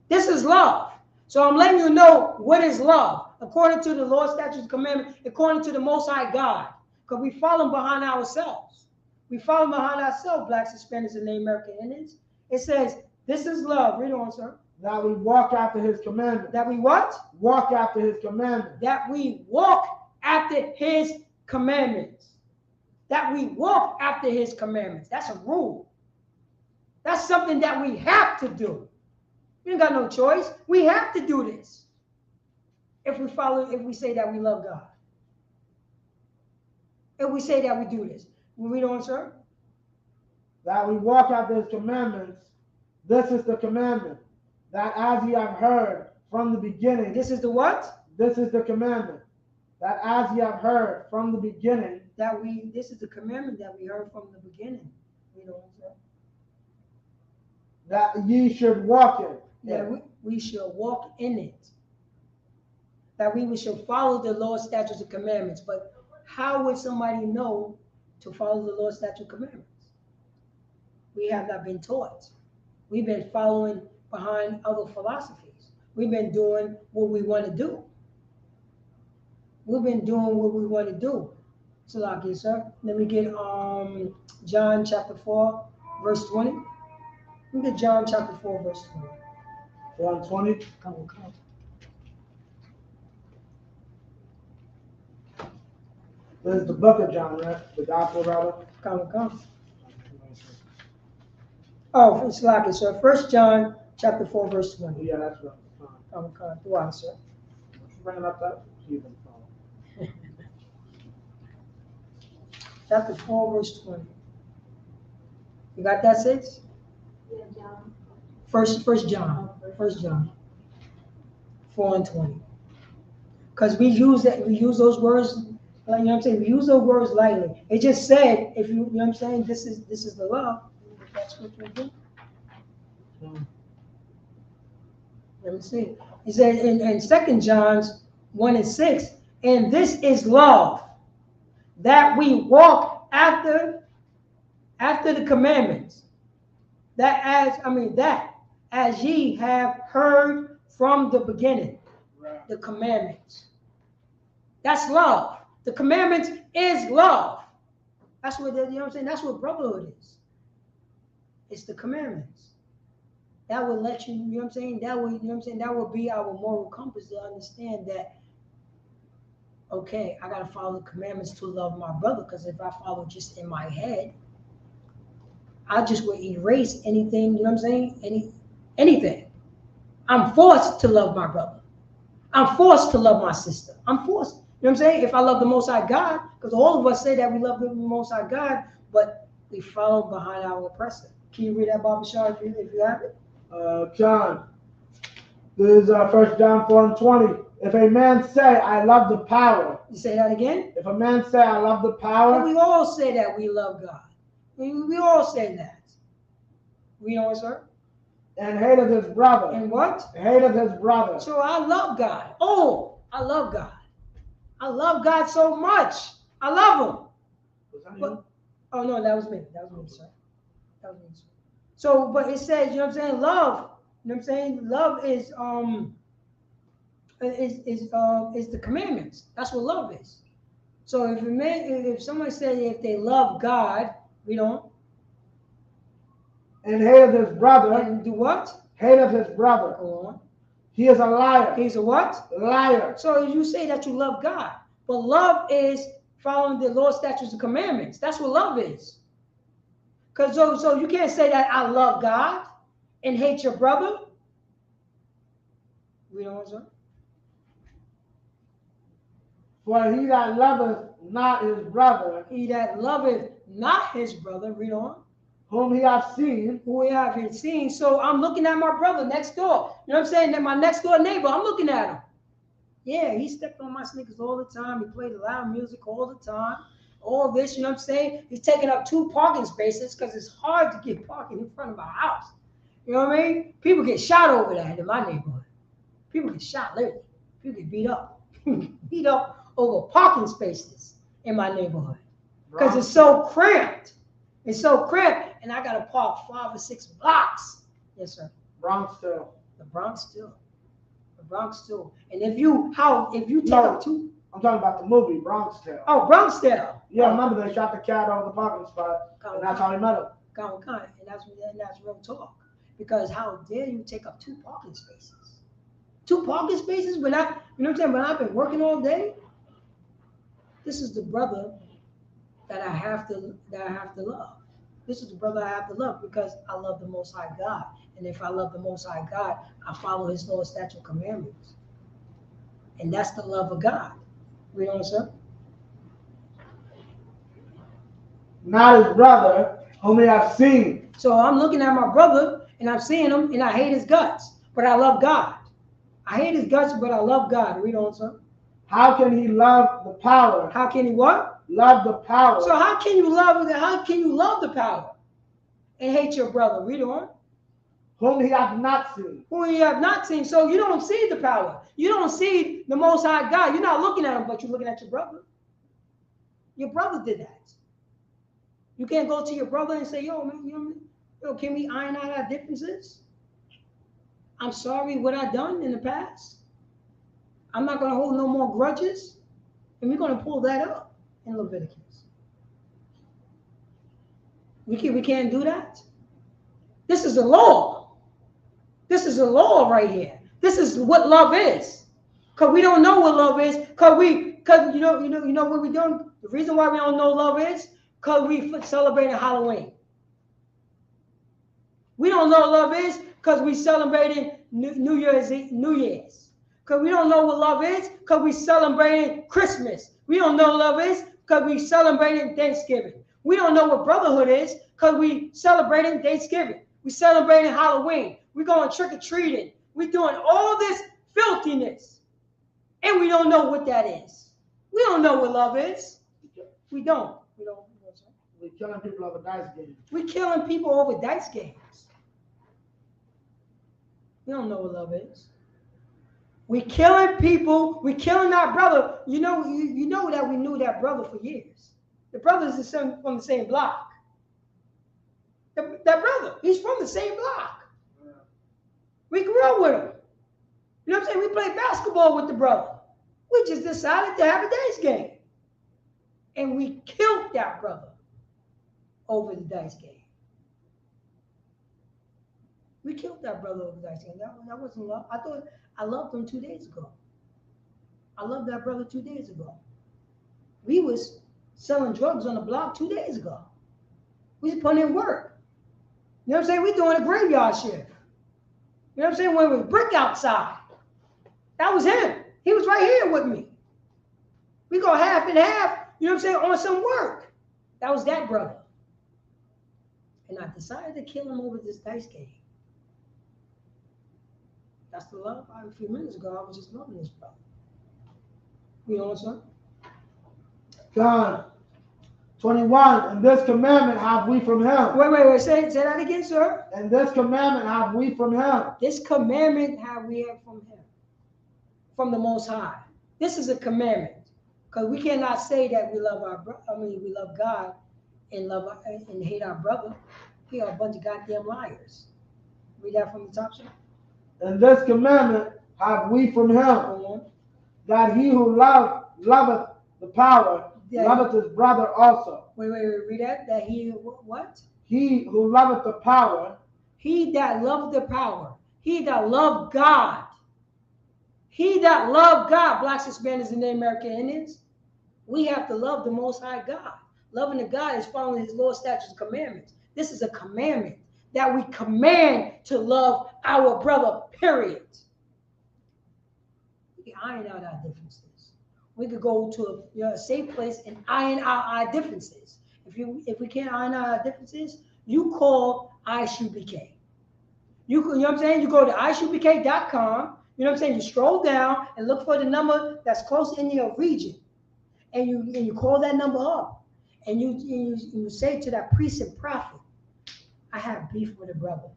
This is love. So I'm letting you know what is love. According to the Lord's statutes, commandments, according to the Most High God. Because we follow behind ourselves. We follow behind ourselves, blacks, Hispanics, and Native American Indians. It says, this is love. Read on, sir. That we walk after his commandments. That we what? Walk after his commandments. That we walk after his commandments. That we walk after his commandments. That's a rule. That's something that we have to do. We ain't got no choice. We have to do this. If we say that we love God. If we say that we do this. Will we read on, sir? That we walk after his commandments. This is the commandment. That as ye have heard from the beginning. This is the what? This is the commandment. That as ye have heard from the beginning. This is the commandment that we heard from the beginning. Read on, sir. That ye should walk in. That we should walk in it. That we should follow the Lord's statutes and commandments. But how would somebody know to follow the Lord's statutes and commandments? We have not been taught. We've been following behind other philosophies. We've been doing what we want to do. We've been doing what we want to do. So, like you, sir. Let me get John chapter 4, verse 20. Let me get John chapter 4, verse 20. 4 and 20. Come on. This is the book of John, right? The gospel, rather. Come. Oh, it's like it, sir. 1 John chapter 4, verse 20. Yeah, that's right. Come. Why, sir? Bring it up that. You can follow. Chapter 4, verse 20. You got that, sis? Yeah, John. First John. 1 John 4 and 20. Because we use those words, like, you know what I'm saying? We use those words lightly. It just said, if you know what I'm saying, this is the love. That's scripture again. Let me see. He said in 2 John 1 and 6, and this is love, that we walk after the commandments. That as ye have heard from the beginning, Right. the commandments. That's love. The commandments is love. That's what, you know what I'm saying? That's what brotherhood is. It's the commandments. That will let you, you know what I'm saying? That will, you know what I'm saying? That will be our moral compass to understand that, okay, I got to follow the commandments to love my brother, because if I follow just in my head, I just would erase anything, you know what I'm saying? Anything. I'm forced to love my brother. I'm forced to love my sister. I'm forced, you know what I'm saying? If I love the Most High God, because all of us say that we love the Most High God, but we follow behind our oppressor. Can you read that, Baba Shah, if you have it? John. This is 1 John 4:20. If a man say, I love the power. You say that again? If a man say, I love the But power. we all say that we love God. We all say that. We know it, sir? And hateth his brother. And what? Hateth his brother. So I love God. Oh, I love God. I love God so much. I love him. Was that But, you? oh, no, that was me. That was me, sir. That was me, sir. So, but it says, you know what I'm saying? Love. You know what I'm saying? Love is the commandments. That's what love is. So if somebody says if they love God, we don't. And hateth his brother. And do what? Hateth his brother. Go on. He is a liar. He's a what? Liar. So you say that you love God, but love is following the Lord's statutes and commandments. That's what love is. Because so you can't say that I love God and hate your brother. We don't, sir. For he that loveth not his brother, He that loveth not his brother, read on, whom he hath seen, who we haven't seen. So I'm looking at my brother next door. You know what I'm saying? That my next door neighbor, I'm looking at him. Yeah, he stepped on my sneakers all the time. He played loud music all the time. All this, you know what I'm saying? He's taking up 2 parking spaces because it's hard to get parking in front of my house. You know what I mean? People get shot over that in my neighborhood. People get shot literally. People get beat up. Beat up over parking spaces in my neighborhood. Because it's so cramped. It's so cramped. And I got to park 5 or 6 blocks. Yes, sir. Bronx too. The Bronx still. The Bronx still. And if you take No. up 2. I'm talking about the movie Bronx Tale. Oh, Bronx still. Yeah, remember they shot the cat over the parking spot, and that's how he met him. And that's real talk. Because how dare you take up 2 parking spaces? 2 parking spaces when you know what I'm saying? When I've been working all day, this is the brother that I have to love. This is the brother I have to love because I love the Most High God. And if I love the Most High God, I follow His law, statute, commandments. And that's the love of God. Read on, sir. Not his brother, whom he hath seen. So I'm looking at my brother and I'm seeing him and I hate his guts, but I love God. I hate his guts, but I love God. Read on, sir. How can he love the power? How can he what? Love the power. So how can you love the power and hate your brother? Read on. Whom he hath not seen. Who you have not seen. So you don't see the power. You don't see the Most High God. You're not looking at him, but you're looking at your brother. Your brother did that. You can't go to your brother and say, yo, man, can we iron out our differences? I'm sorry what I done in the past. I'm not going to hold no more grudges. And we're going to pull that up in Leviticus. We can't do that. This is a law. This is a law right here. This is what love is. Because we don't know what love is. Because you know what we're doing? The reason why we don't know love is because we celebrating Halloween. We don't know what love is because we celebrating New Year's. Because we don't know what love is because we celebrating Christmas. We don't know what love is because we celebrating Thanksgiving. We don't know what brotherhood is because we celebrating Thanksgiving. We celebrating Halloween. We're going trick-or-treating. We're doing all this filthiness. And we don't know what that is. We don't know what love is. We don't. We're killing people over dice games. We're killing people over dice games. We don't know what love is. We're killing people. We're killing our brother. You know that we knew that brother for years. The brother is from the same block. That brother, he's from the same block. Yeah. We grew up with him. You know what I'm saying? We played basketball with the brother. We just decided to have a dice game. And we killed that brother over the dice game. We killed that brother over the dice game. That wasn't love. I thought I loved him 2 days ago. I loved that brother 2 days ago. We was selling drugs on the block 2 days ago. We was putting in work. You know what I'm saying? We doing a graveyard shift. You know what I'm saying? When it was brick outside. That was him. He was right here with me. We go half and half, you know what I'm saying, on some work. That was that brother. And I decided to kill him over this dice game. That's the love. A few minutes ago, I was just loving this brother. You know what I'm saying? John 21, and this commandment have we from him. Wait. Say that again, sir. And this commandment have we from him. This commandment have we had from him, from the Most High. This is a commandment, because we cannot say that we love we love God and and hate our brother. We are a bunch of goddamn liars. Read that from the top, sir. And this commandment have we from him, that he who loveth the power loveth his brother also. Wait, read that. That he, what? He who loveth the power. He that loveth the power. He that loved God. He that loved God. Blacks, Hispanics, and Native American Indians. We have to love the Most High God. Loving the God is following his law, statutes, and commandments. This is a commandment that we command to love our brother, period. We can iron out our differences. We could go to a safe place and iron out our differences. If we can't iron out our differences, you call Isupk. You know what I'm saying? You go to isupk.com, you know what I'm saying? You scroll down and look for the number that's close in your region. And you call that number up. And you say to that priest and prophet, I have beef with a brother.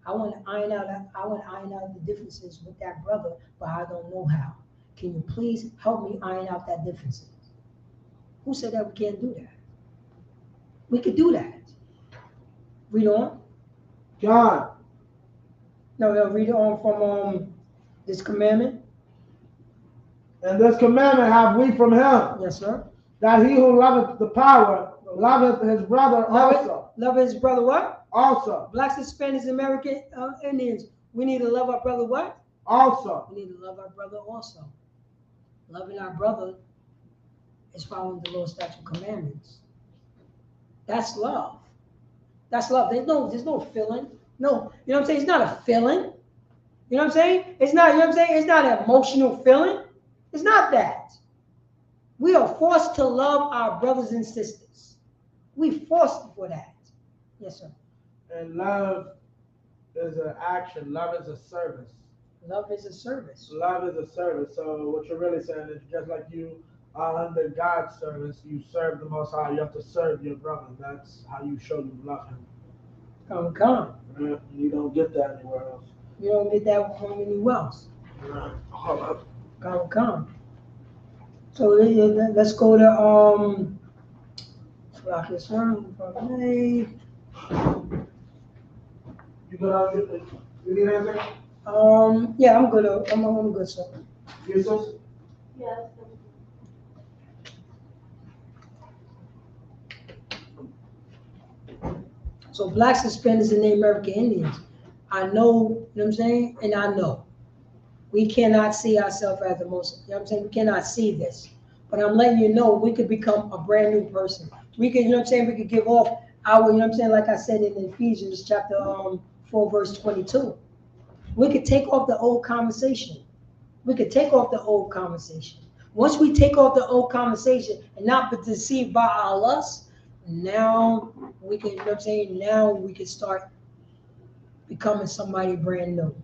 I want to iron out the differences with that brother, but I don't know how. Can you please help me iron out that differences? Who said that we can't do that? We could do that. Read on. John. No, read on from this commandment. And this commandment have we from him. Yes, sir. That he who loveth the power loveth his brother also. Love his brother what? Also. Blacks, Hispanics, American Indians. We need to love our brother what? Also. We need to love our brother also. Loving our brother is following the law, statute, commandments. That's love. That's love. There's no feeling. No, you know what I'm saying? It's not a feeling. You know what I'm saying? It's not, you know what I'm saying? It's not an emotional feeling. It's not that. We are forced to love our brothers and sisters. We forced for that. Yes, sir. And love is an action. Love is a service. Love is a service. Love is a service. So what you're really saying is just like you are under God's service, you serve the Most High. You have to serve your brother. That's how you show you love him. Come. You don't get that anywhere else. You don't get that from anywhere else. Hold up. Come. So let's go to block this one. You good? You need anything? Yeah, I'm good. I'm good, sir. Yes, sir. Yes. So blacks, Hispanics, and Native American Indians. I know, you know what I'm saying? And I know. We cannot see ourselves as the most, you know what I'm saying? We cannot see this. But I'm letting you know we could become a brand new person. We could, you know what I'm saying? We could give off our, you know what I'm saying? Like I said in Ephesians chapter 4, verse 22. We could take off the old conversation. We could take off the old conversation. Once we take off the old conversation and not be deceived by our lust, now we can, you know what I'm saying? Now we can start becoming somebody brand new.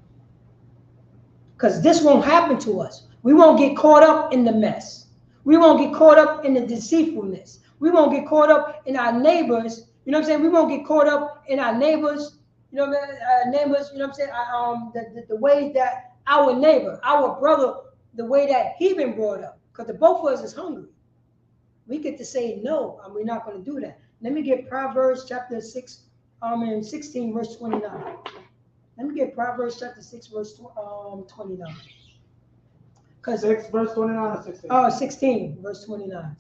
Because this won't happen to us. We won't get caught up in the mess. We won't get caught up in the deceitfulness. We won't get caught up in our neighbors. You know what I'm saying? We won't get caught up in our neighbors. You know what I mean? Neighbors. You know what I'm saying? The way that our neighbor, our brother, the way that he been brought up. Because the both of us is hungry. We get to say no, and we're not going to do that. Let me get Proverbs chapter 6, 16, verse 29. Let me get Proverbs chapter 6, verse 29. 6 verse 29 or 16? 16 verse 29.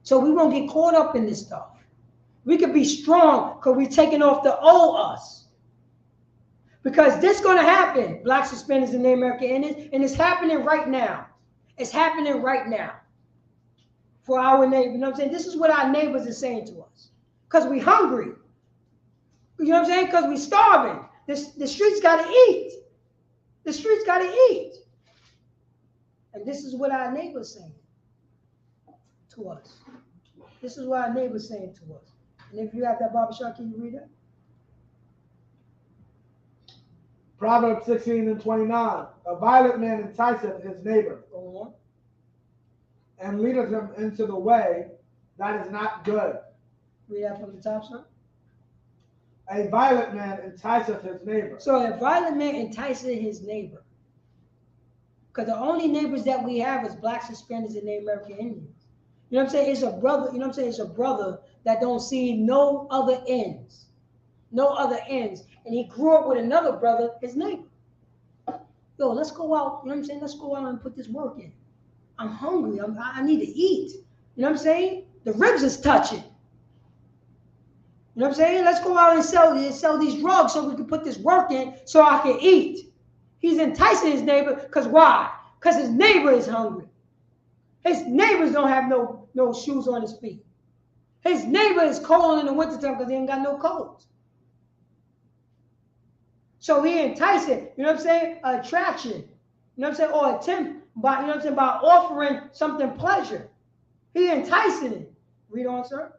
So we won't get caught up in this stuff. We could be strong because we're taking off the old us. Because this is going to happen, blacks, Hispanics, and Native American Indians, and it's happening right now. It's happening right now for our neighbors. You know what I'm saying? This is what our neighbors are saying to us. Because we're hungry. You know what I'm saying? Because we're starving. The streets got to eat. The streets got to eat. And this is what our neighbor's saying to us. This is what our neighbor's saying to us. And if you have that barbershop, can you read it? Proverbs 16 and 29. A violent man enticeth his neighbor, Go on. and leadeth him into the way that is not good. Read that from the top, sir. A violent man enticeth his neighbor. So a violent man entices his neighbor. Because the only neighbors that we have is blacks, Hispanics, and Native American Indians. You know what I'm saying? It's a brother, you know what I'm saying? It's a brother that don't see no other ends. No other ends. And he grew up with another brother, his neighbor. Yo, let's go out, you know what I'm saying? Let's go out and put this work in. I'm hungry. I need to eat. You know what I'm saying? The ribs is touching. You know what I'm saying? Let's go out and sell these drugs so we can put this work in so I can eat. He's enticing his neighbor because why? Because his neighbor is hungry. His neighbors don't have no shoes on his feet. His neighbor is cold in the wintertime because he ain't got no coats. So he enticing, you know what I'm saying? Attraction. You know what I'm saying? Or attempt by, you know what I'm saying, by offering something pleasure. He enticing it. Read on, sir.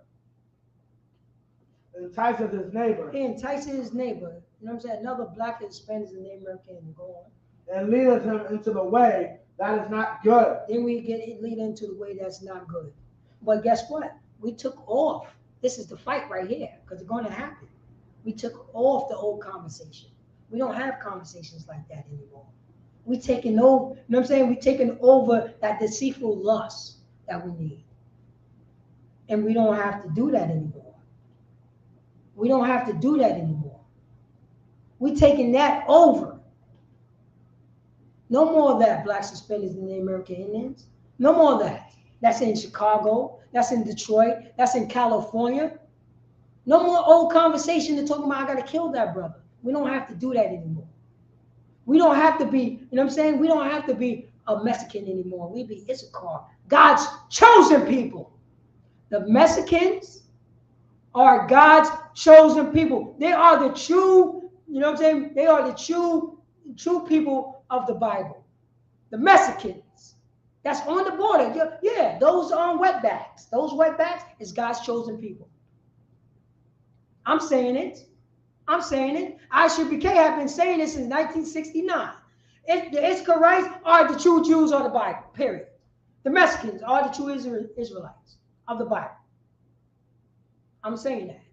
Enticeth his neighbor. He entices his neighbor. You know what I'm saying? Another black and Spanish and Native American. Go on. And leadeth him into the way that is not good. Then we lead into the way that's not good. But guess what? We took off. This is the fight right here because it's going to happen. We took off the old conversation. We don't have conversations like that anymore. We taking over, you know what I'm saying? We taking over that deceitful lust that we need. And we don't have to do that anymore. We don't have to do that anymore. We taking that over. No more of that, blacks, Hispanics, and Native American Indians. No more of that. That's in Chicago. That's in Detroit. That's in California. No more old conversation to talk about, I got to kill that brother. We don't have to do that anymore. We don't have to be, you know what I'm saying? We don't have to be a Mexican anymore. We be Isupk, God's chosen people. The Mexicans are God's chosen people. They are the true, you know what I'm saying? They are the true people of the Bible. The Mexicans. That's on the border. Yeah, those are on wetbacks. Those wetbacks is God's chosen people. I'm saying it. I'm saying it. Isupk have been saying this since 1969. The Iscarites are the true Jews of the Bible, period. The Mexicans are the true Israelites of the Bible. I'm saying that.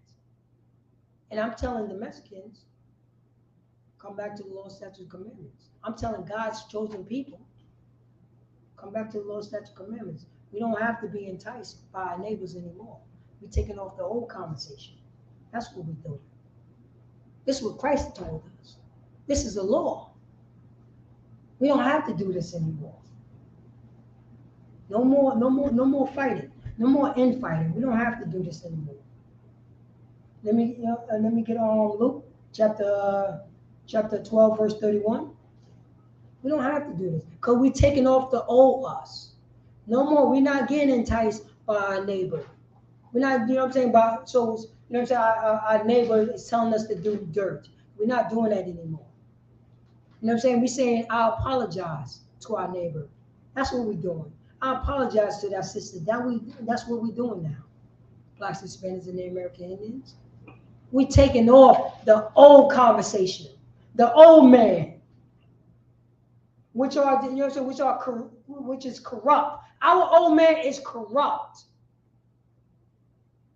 And I'm telling the Mexicans, come back to the law, statutes, and commandments. I'm telling God's chosen people, come back to the law, statutes, and commandments. We don't have to be enticed by our neighbors anymore. We're taking off the old conversation. That's what we're doing. This is what Christ told us. This is the law. We don't have to do this anymore. No more fighting. No more infighting. We don't have to do this anymore. Let me get on Luke chapter 12, verse 31. We don't have to do this because we're taking off the old us. No more. We're not getting enticed by our neighbor. We're not, you know what I'm saying? You know what I'm saying? Our neighbor is telling us to do dirt. We're not doing that anymore. You know what I'm saying? We're saying, I apologize to our neighbor. That's what we're doing. I apologize to that sister. That's what we're doing now. Blacks, Hispanics, and Native American Indians. We're taking off the old conversation, the old man, which are, you know what I'm saying, which is corrupt. Our old man is corrupt.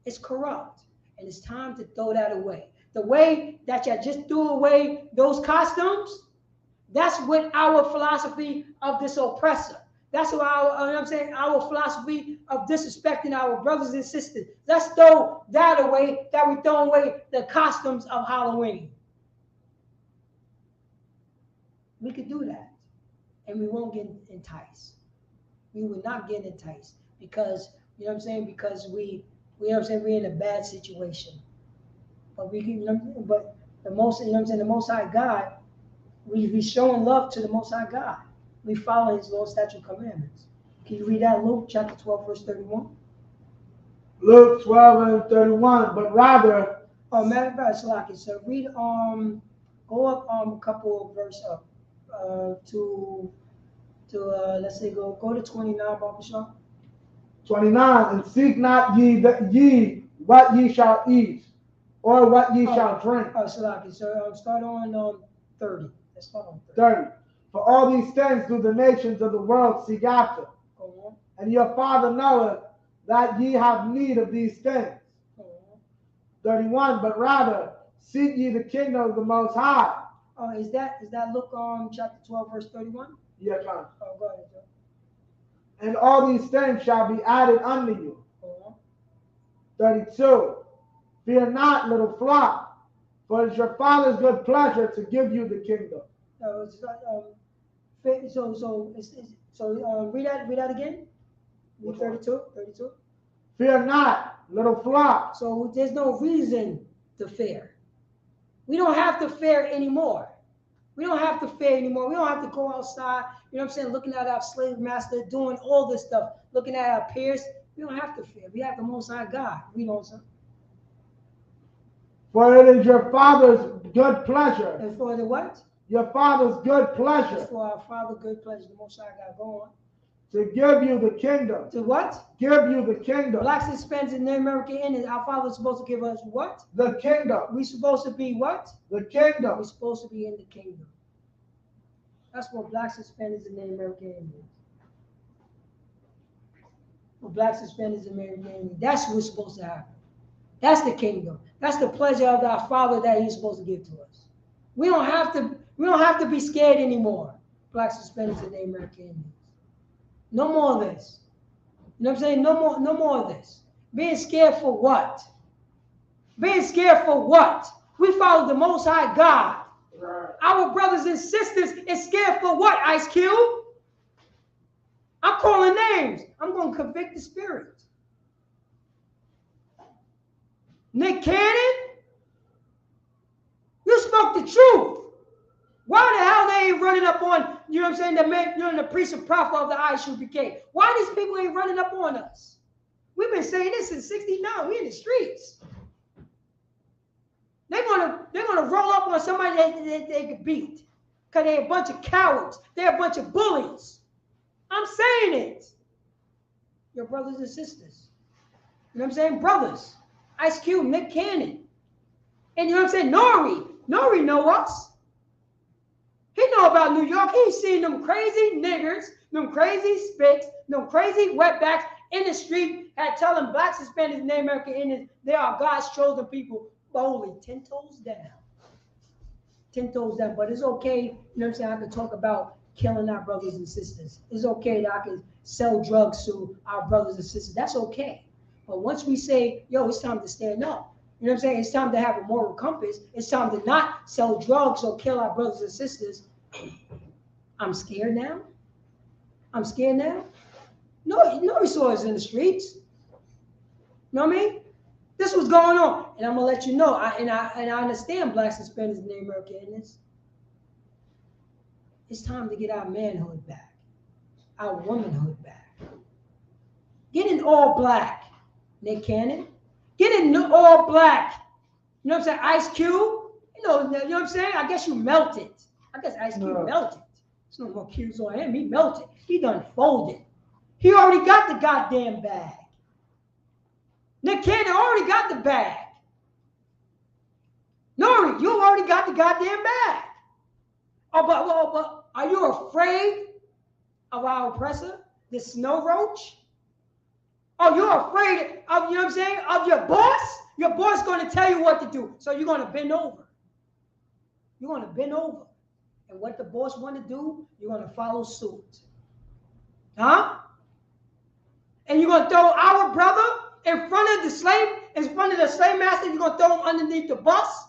It's corrupt. And it's time to throw that away. The way that you just threw away those costumes, that's what our philosophy of this oppressor. That's what our, you know what I'm saying, our philosophy of disrespecting our brothers and sisters. Let's throw that away, that we throw away the costumes of Halloween. We could do that. And we won't get enticed. We will not get enticed because, you know what I'm saying, because we you know what I'm saying, we're in a bad situation. But we can, but the most, you know what I'm saying, the Most High God, we showing love to the Most High God. We follow His law, statute, commandments. Can you read that, Luke chapter 12, verse 31? Luke 12 and 31, but rather. Oh, matter of fact, Salaki, so read, go up a couple of verses up to to let's say go to 29, Baba Shaw. 29, and seek not ye what ye shall eat, or what ye shall drink. Oh, so start on 30. Let's start on 30. For all these things do the nations of the world seek after. Go on. And your Father knoweth that ye have need of these things. Go on. 31. But rather seek ye the kingdom of the Most High. Oh, is that Luke chapter 12 verse 31? Yeah, come. Oh, go ahead, Joe. And all these things shall be added unto you. Go on. 32. Fear not, little flock, for it is your Father's good pleasure to give you the kingdom. No, read that again. Read 32. Fear not, little flock. So there's no reason to fear. We don't have to fear anymore. We don't have to fear anymore. We don't have to go outside, you know what I'm saying, looking at our slave master doing all this stuff, looking at our peers. We don't have to fear. We have the Most High God. We don't, sir. For it is your Father's good pleasure. And for the what? Your Father's good pleasure. It's for our Father good pleasure, the Most High God. Go on. To give you the kingdom. To what? Give you the kingdom. Blacks, Hispanics, and Native American Indians. Our Father's supposed to give us what? The kingdom. We supposed to be what? The kingdom. We're supposed to be in the kingdom. That's what Blacks, Hispanics, and Native American Indians. For Blacks, Hispanics, and Native American Indians. That's what's supposed to happen. That's the kingdom. That's the pleasure of our Father that He's supposed to give to us. We don't have to be scared anymore. Blacks, Hispanics, and Native American Indians. No more of this. You know what I'm saying? No more of this. Being scared for what? Being scared for what? We follow the Most High God. Right. Our brothers and sisters is scared for what, Ice Cube? I'm calling names. I'm going to convict the spirit. Nick Cannon, you spoke the truth. Why the hell they ain't running up on, you know what I'm saying, the priest and prophet of the Isupk? Why these people ain't running up on us? We've been saying this since 69. We in the streets. They're gonna roll up on somebody they could beat. Because they're a bunch of cowards. They're a bunch of bullies. I'm saying it. Your brothers and sisters. You know what I'm saying? Brothers. Ice Cube, Nick Cannon. And you know what I'm saying? Nori know us. He know about New York. He's seen them crazy niggers, them crazy spicks, them crazy wetbacks in the street telling Blacks, Hispanics, and Native American Indians they are God's chosen people boldly, 10 toes down. 10 toes down. But it's okay, you know what I'm saying? I can talk about killing our brothers and sisters. It's okay that I can sell drugs to our brothers and sisters. That's okay. But once we say, yo, it's time to stand up. You know what I'm saying? It's time to have a moral compass. It's time to not sell drugs or kill our brothers and sisters. I'm scared now. I'm scared now. No resources in the streets. You know what I mean? This was going on, and I'm gonna let you know. I understand Blacks, Hispanics, and Native American Indians. It's time to get our manhood back, our womanhood back. Get in all black, Nick Cannon. Get in all black. You know what I'm saying? Ice Cube. You know what I'm saying? I guess you melted. I guess Ice Cube melted. There's no more cubes on him. He melted. He done folded. He already got the goddamn bag. Nick Cannon already got the bag. Nori, you already got the goddamn bag. Oh, but are you afraid of our oppressor, the snow roach? Oh, you're afraid of, you know what I'm saying, of your boss? Your boss is going to tell you what to do. So you're going to bend over. You're going to bend over. And what the boss want to do, you're going to follow suit. Huh? And you're going to throw our brother in front of the slave master, you're going to throw him underneath the bus?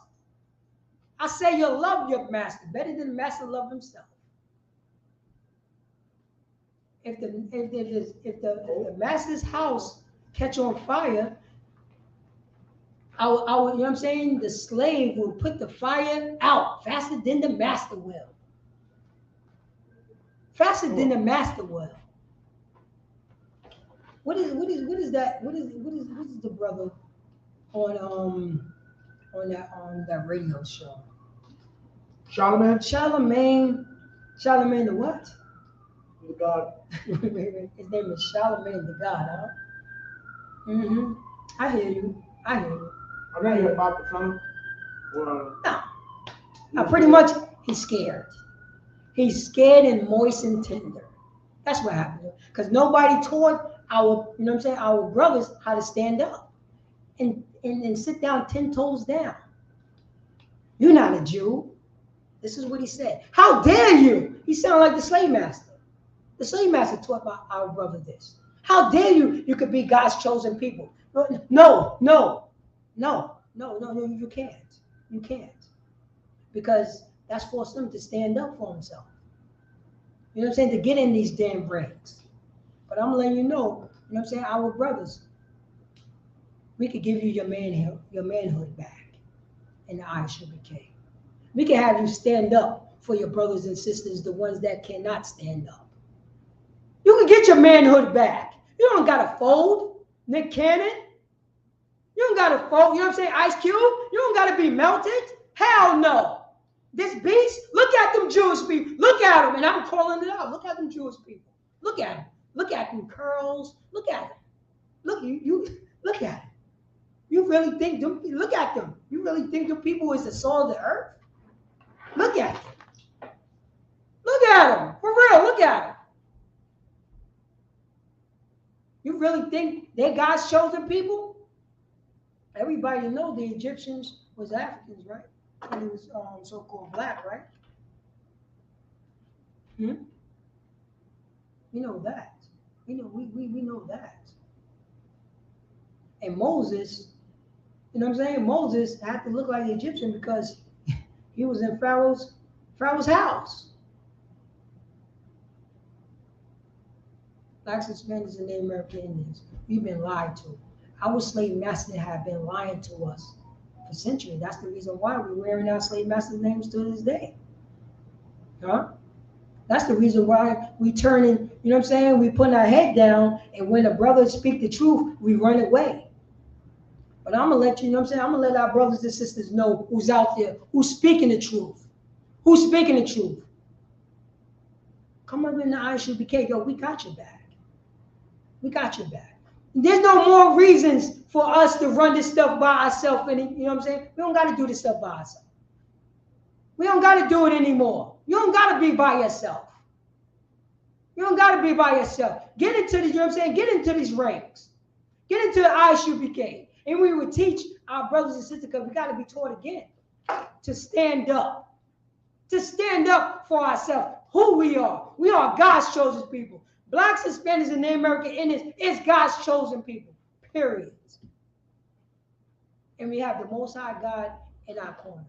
I say you love your master better than the master love himself. If the master's house catch on fire, you know what I'm saying? The slave will put the fire out faster than the master will. Faster than the master will. What is that? What is the brother on that radio show? Charlemagne The what? the God. His name is Charlemagne the God, huh? Mm-hmm. I hear you. I hear you. I know you're about to come. Well, No. Now, pretty much, he's scared. He's scared and moist and tender. That's what happened. Because nobody taught our, you know what I'm saying, our brothers how to stand up and sit down 10 toes down. You're not a Jew. This is what he said. How dare you? He sounded like the slave master. The slave master taught our brother this. How dare you? You could be God's chosen people. No, you can't. You can't. Because that's forced him to stand up for himself. You know what I'm saying? To get in these damn ranks. But I'm letting you know what I'm saying? Our brothers, we could give you your manhood back in the Isupk. We can have you stand up for your brothers and sisters, the ones that cannot stand up. You can get your manhood back. You don't got to fold, Nick Cannon. You don't got to fold, you know what I'm saying? Ice Cube. You don't got to be melted. Hell no. This beast, look at them Jewish people. Look at them, and I'm calling it out. Look at them Jewish people. Look at them. Look at them curls. Look at them. Look, you look at them. You really think them? Look at them. You really think them people is the soul of the earth? Look at them. Look at them. For real, look at them. You really think they're God's chosen people? Everybody know the Egyptians was Africans, right? And it was so-called black, right? We know that. We know that. And Moses, you know what I'm saying? Moses had to look like an Egyptian because he was in Pharaoh's house. Blacks, Hispanics, and Native American Indians, we've been lied to. Our slave masters have been lying to us for centuries. That's the reason why we're wearing our slave masters' names to this day. Huh? That's the reason why we turning, you know what I'm saying? We putting our head down, and when the brothers speak the truth, we run away. But I'm going to let you know what I'm saying? I'm going to let our brothers and sisters know who's out there, who's speaking the truth. Who's speaking the truth? Come up in the Isupk. Yo, we got your back. We got your back. There's no more reasons for us to run this stuff by ourselves. You know what I'm saying? We don't got to do this stuff by ourselves. We don't got to do it anymore. You don't got to be by yourself. You don't got to be by yourself. Get into the, you know what I'm saying? Get into these ranks. Get into the Isupk. And we would teach our brothers and sisters, because we got to be taught again, to stand up. To stand up for ourselves. Who we are. We are God's chosen people. Blacks, Hispanics, and Native American Indians is God's chosen people. Period. And we have the Most High God in our corner.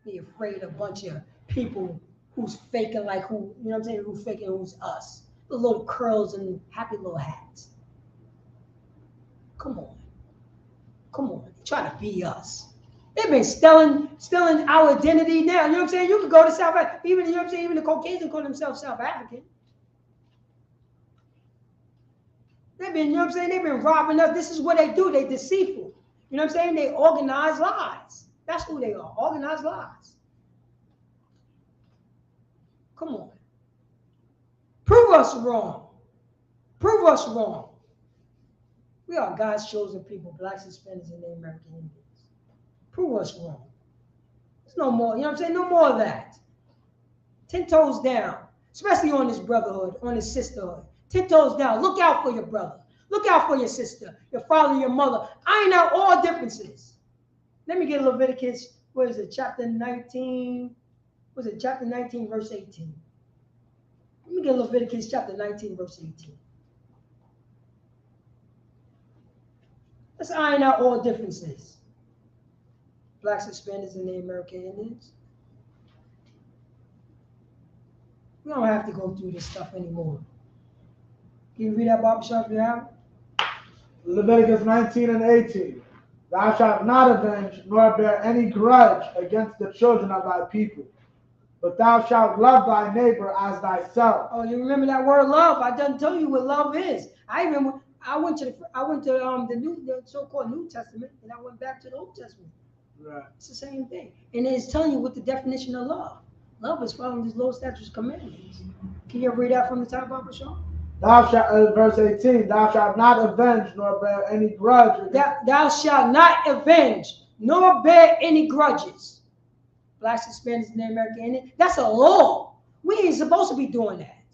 Be afraid of a bunch of people who's faking like who, you know what I'm saying, who's faking who's us. The little curls and happy little hats. Come on. Come on. They try to be us. They've been stealing our identity now. You know what I'm saying? You could go to South Africa, even, you know what I'm saying, even the Caucasians call themselves South African. They've been, you know what I'm saying, they've been robbing us. This is what they do. They deceitful. You know what I'm saying? They organize lies. That's who they are. Organized lies. Come on. Prove us wrong. Prove us wrong. We are God's chosen people, Blacks, Hispanics, and Native American Indians. Prove us wrong. There's no more, you know what I'm saying? No more of that. 10 toes down, especially on this brotherhood, on this sisterhood. 10 toes down. Look out for your brother. Look out for your sister, your father, your mother. Iron out all differences. Let me get Leviticus, what is it, chapter 19? What is it, chapter 19, verse 18? Let me get Leviticus chapter 19, verse 18. Let's iron out all differences. Blacks, Hispanics, and Native American Indians. We don't have to go through this stuff anymore. Can you read that, Bob Sharp, if you have? Leviticus 19 and 18. Thou shalt not avenge nor bear any grudge against the children of thy people, but thou shalt love thy neighbor as thyself. Oh, you remember that word love? I done told you what love is. I went to the so-called New Testament, and I went back to the Old Testament. Right. It's the same thing. And it's telling you what the definition of love. Love is following these law, statutes, commandments. Can you read that from the top up, Sean? Thou shalt, verse 18, thou shalt not avenge nor bear any grudge. Thou shalt not avenge nor bear any grudges. Blacks, Hispanics, and American Indians. That's a law. We ain't supposed to be doing that.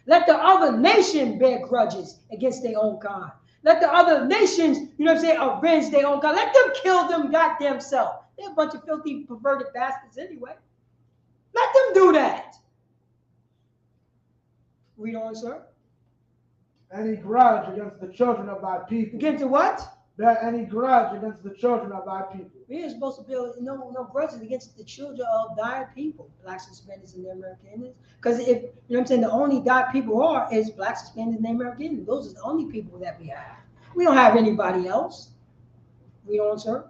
Let the other nation bear grudges against their own kind. Let the other nations, you know what I'm saying, avenge their own kind. Let them kill them goddamn self. They're a bunch of filthy, perverted bastards anyway. Let them do that. Read on, sir. Any grudge against the children of thy people. Against the what? Bear any grudge against the children of thy people. We ain't supposed to build no grudges against the children of thy people, blacks, Hispanics, and the American Indians. Because if, you know what I'm saying, the only thy people is blacks, Hispanics, and the American Indians. Those are the only people that we have. We don't have anybody else. Read on, sir.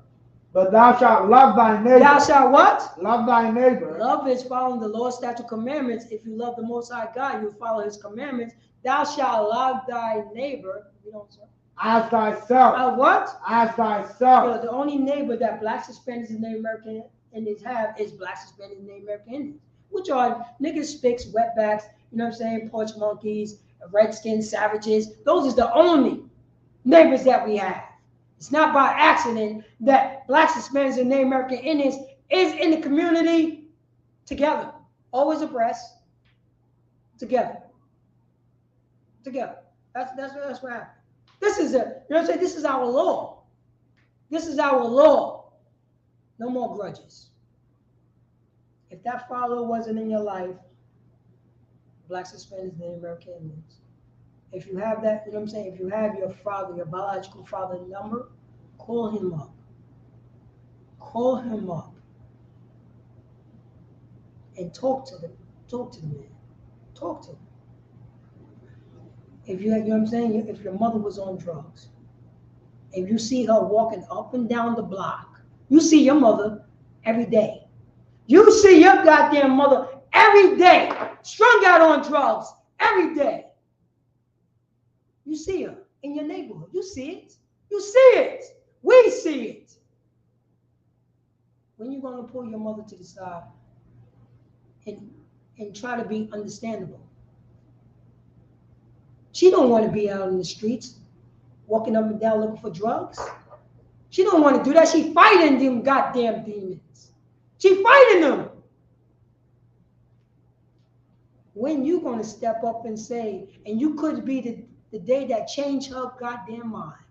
But thou shalt love thy neighbor. Thou shalt what? Love thy neighbor. Love is following the Lord's statute commandments. If you love the Most High God, you follow his commandments. Thou shalt love thy neighbor. Read on, sir. As thyself. What? As You thyself. know, the only neighbor that blacks, Hispanics, and Native American Indians have is blacks, Hispanics, and Native American Indians, which are niggas, spicks, wetbacks, you know what I'm saying, porch monkeys, redskins, savages. Those are the only neighbors that we have. It's not by accident that blacks, Hispanics, and Native American Indians is in the community together, always abreast, together. That's what happened. This is you know what I'm saying? This is our law. This is our law. No more grudges. If that follower wasn't in your life, blacks, Hispanics, and American Indians, if you have that, you know what I'm saying? If you have your father, your biological father number, call him up. Call him up. And talk to them. Talk to the man. Talk to him. If you know what I'm saying, if your mother was on drugs, and you see her walking up and down the block, you see your mother every day. You see your goddamn mother every day, strung out on drugs every day. You see her in your neighborhood. You see it. You see it. We see it. When you going to pull your mother to the side and try to be understandable? She don't want to be out in the streets, walking up and down looking for drugs. She don't want to do that. She fighting them goddamn demons. She fighting them. When you going to step up and say, and you could be the day that changed her goddamn mind.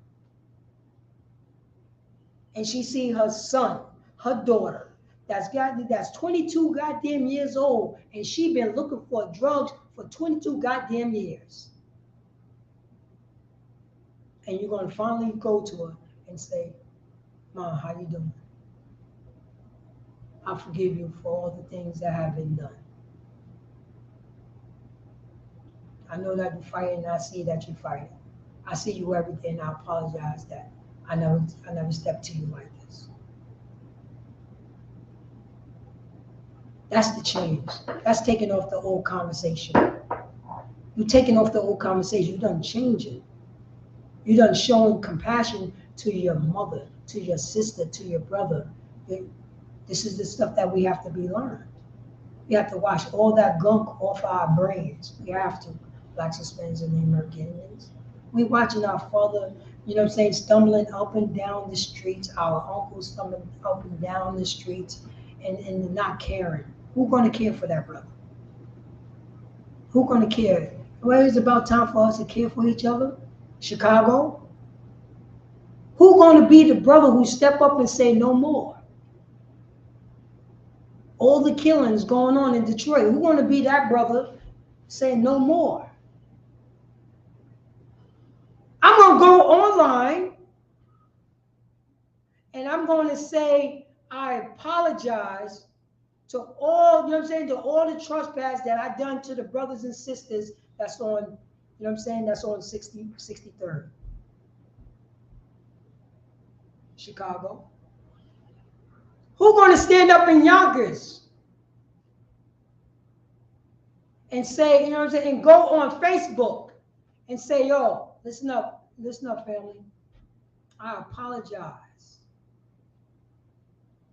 And she see her son, her daughter, that's 22 goddamn years old, and she been looking for drugs for 22 goddamn years. And you're going to finally go to her and say, Mom, how you doing? I forgive you for all the things that have been done. I know that you're fighting, and I see that you're fighting. I see you every day, and I apologize that I never stepped to you like this. That's the change. That's taking off the old conversation. You're taking off the old conversation. You done changing. You done showing compassion to your mother, to your sister, to your brother. This is the stuff that we have to be learned. We have to wash all that gunk off our brains. We have to. Blacks, Hispanics, and the American Indians. We watching our father, you know what I'm saying, stumbling up and down the streets, our uncles stumbling up and down the streets, and not caring. Who's going to care for that brother? Who's going to care? Well, it's about time for us to care for each other. Chicago? Who's going to be the brother who step up and say no more? All the killings going on in Detroit. Who's going to be that brother saying no more? I'm going to go online and I'm going to say, I apologize to all, you know what I'm saying, to all the trespass that I done to the brothers and sisters that's on, you know what I'm saying, that's on 63rd. Chicago. Who's going to stand up in Yonkers and say, you know what I'm saying, and go on Facebook and say, yo, listen up, family. I apologize.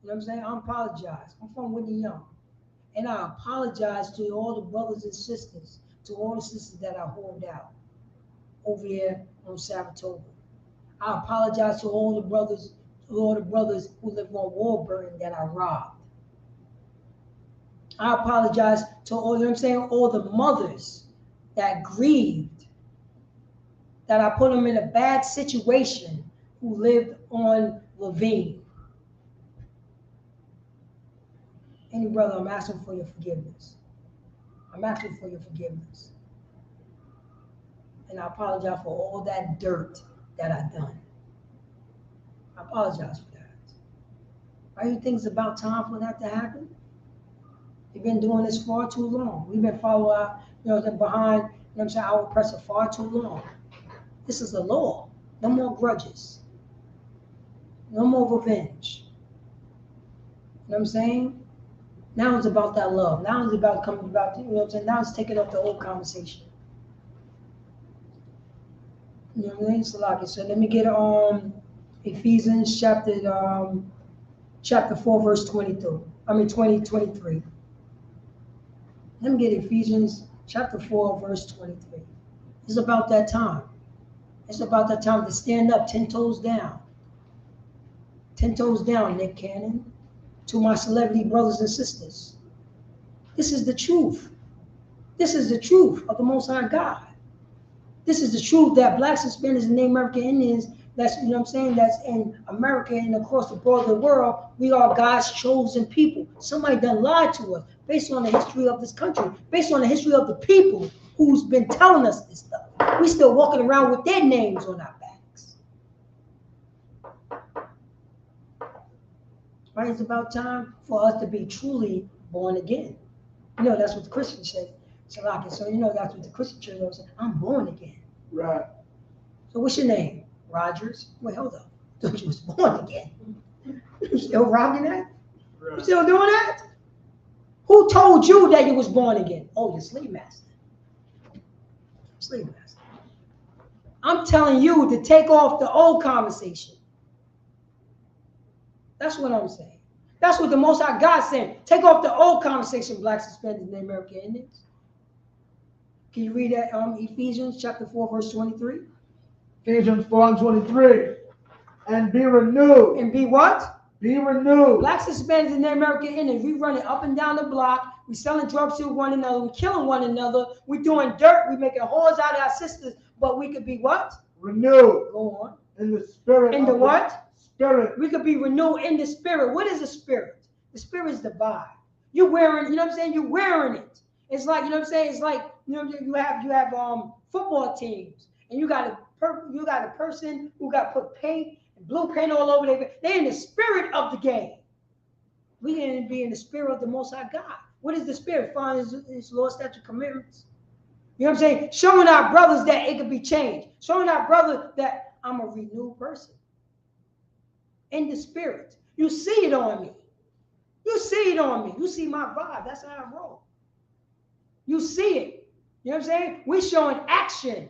You know what I'm saying? I apologize. I'm from Whitney Young. And I apologize to all the brothers and sisters, to all the sisters that I hoard out over here on Saratoga. I apologize to all the brothers who live on Warburton that I robbed. I apologize to all, you know what I'm saying, all the mothers that grieved, that I put them in a bad situation, who lived on Levine. Any brother, I'm asking for your forgiveness. I'm asking for your forgiveness. And I apologize for all that dirt that I've done. I apologize for that. Why do you think it's about time for that to happen? We've been doing this far too long. We've been following our, behind, what I'm saying, our oppressor far too long. This is the law. No more grudges. No more revenge. You know what I'm saying? Now it's about that love. Now it's about coming about, you know what I'm saying? Now it's taking up the old conversation. You know what I mean? So let me get Ephesians chapter 4, verse 22. 23. Let me get Ephesians chapter 4, verse 23. It's about that time. It's about that time to stand up, 10 toes down. 10 toes down, Nick Cannon. To my celebrity brothers and sisters. This is the truth. This is the truth of the Most High God. This is the truth that blacks, Hispanics, and Native American Indians, that's, you know what I'm saying, that's in America and across the board of the world, we are God's chosen people. Somebody done lied to us based on the history of this country, based on the history of the people who's been telling us this stuff. We still walking around with their names on our backs. Right? It's about time for us to be truly born again. You know, that's what the Christians say. So you know, that's what the Christian church always say. I'm born again. Right. So what's your name? Rogers? Wait, hold up. Thought you was born again. You still rocking that? Right. You still doing that? Who told you that you was born again? Oh, your slave master. Slave master. I'm telling you to take off the old conversation. That's what I'm saying. That's what the Most High God's saying. Take off the old conversation, blacks, Hispanics, and American Indians. Can you read that Ephesians chapter 4, verse 23? Ephesians 4:23. And be renewed. And be what? Be renewed. Blacks, Hispanics, and American Indians, we running up and down the block. We selling drugs to one another. We killing one another. We doing dirt. We making whores out of our sisters. But we could be what? Renewed. Go on. In the spirit. In the what? Spirit. We could be renewed in the spirit. What is the spirit? The spirit is the vibe. You're wearing, you know what I'm saying? You're wearing it. It's like, you know what I'm saying? It's like, you know, you have football teams, and you got a person who got put paint and blue paint all over their. They're in the spirit of the game. We didn't be in the spirit of the Most High God. What is the spirit? Find his law, statute, commandments. You know what I'm saying? Showing our brothers that it could be changed. Showing our brother that I'm a renewed person. In the spirit. You see it on me. You see it on me. You see my vibe. That's how I roll. You see it. You know what I'm saying? We showing action.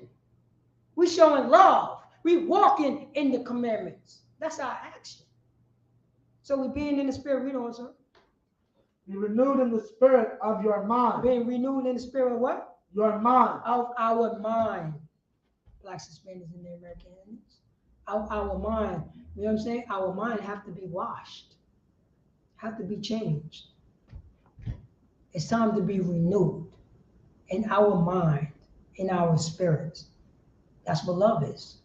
We showing love. We walking in the commandments. That's our action. So we being in the spirit, we know, sir. Be renewed in the spirit of your mind. Being renewed in the spirit of what? Your mind. Of our mind. Blacks, Hispanics, and the American Indians. Our mind. You know what I'm saying? Our mind have to be washed. Have to be changed. It's time to be renewed in our mind, in our spirits. That's what love is.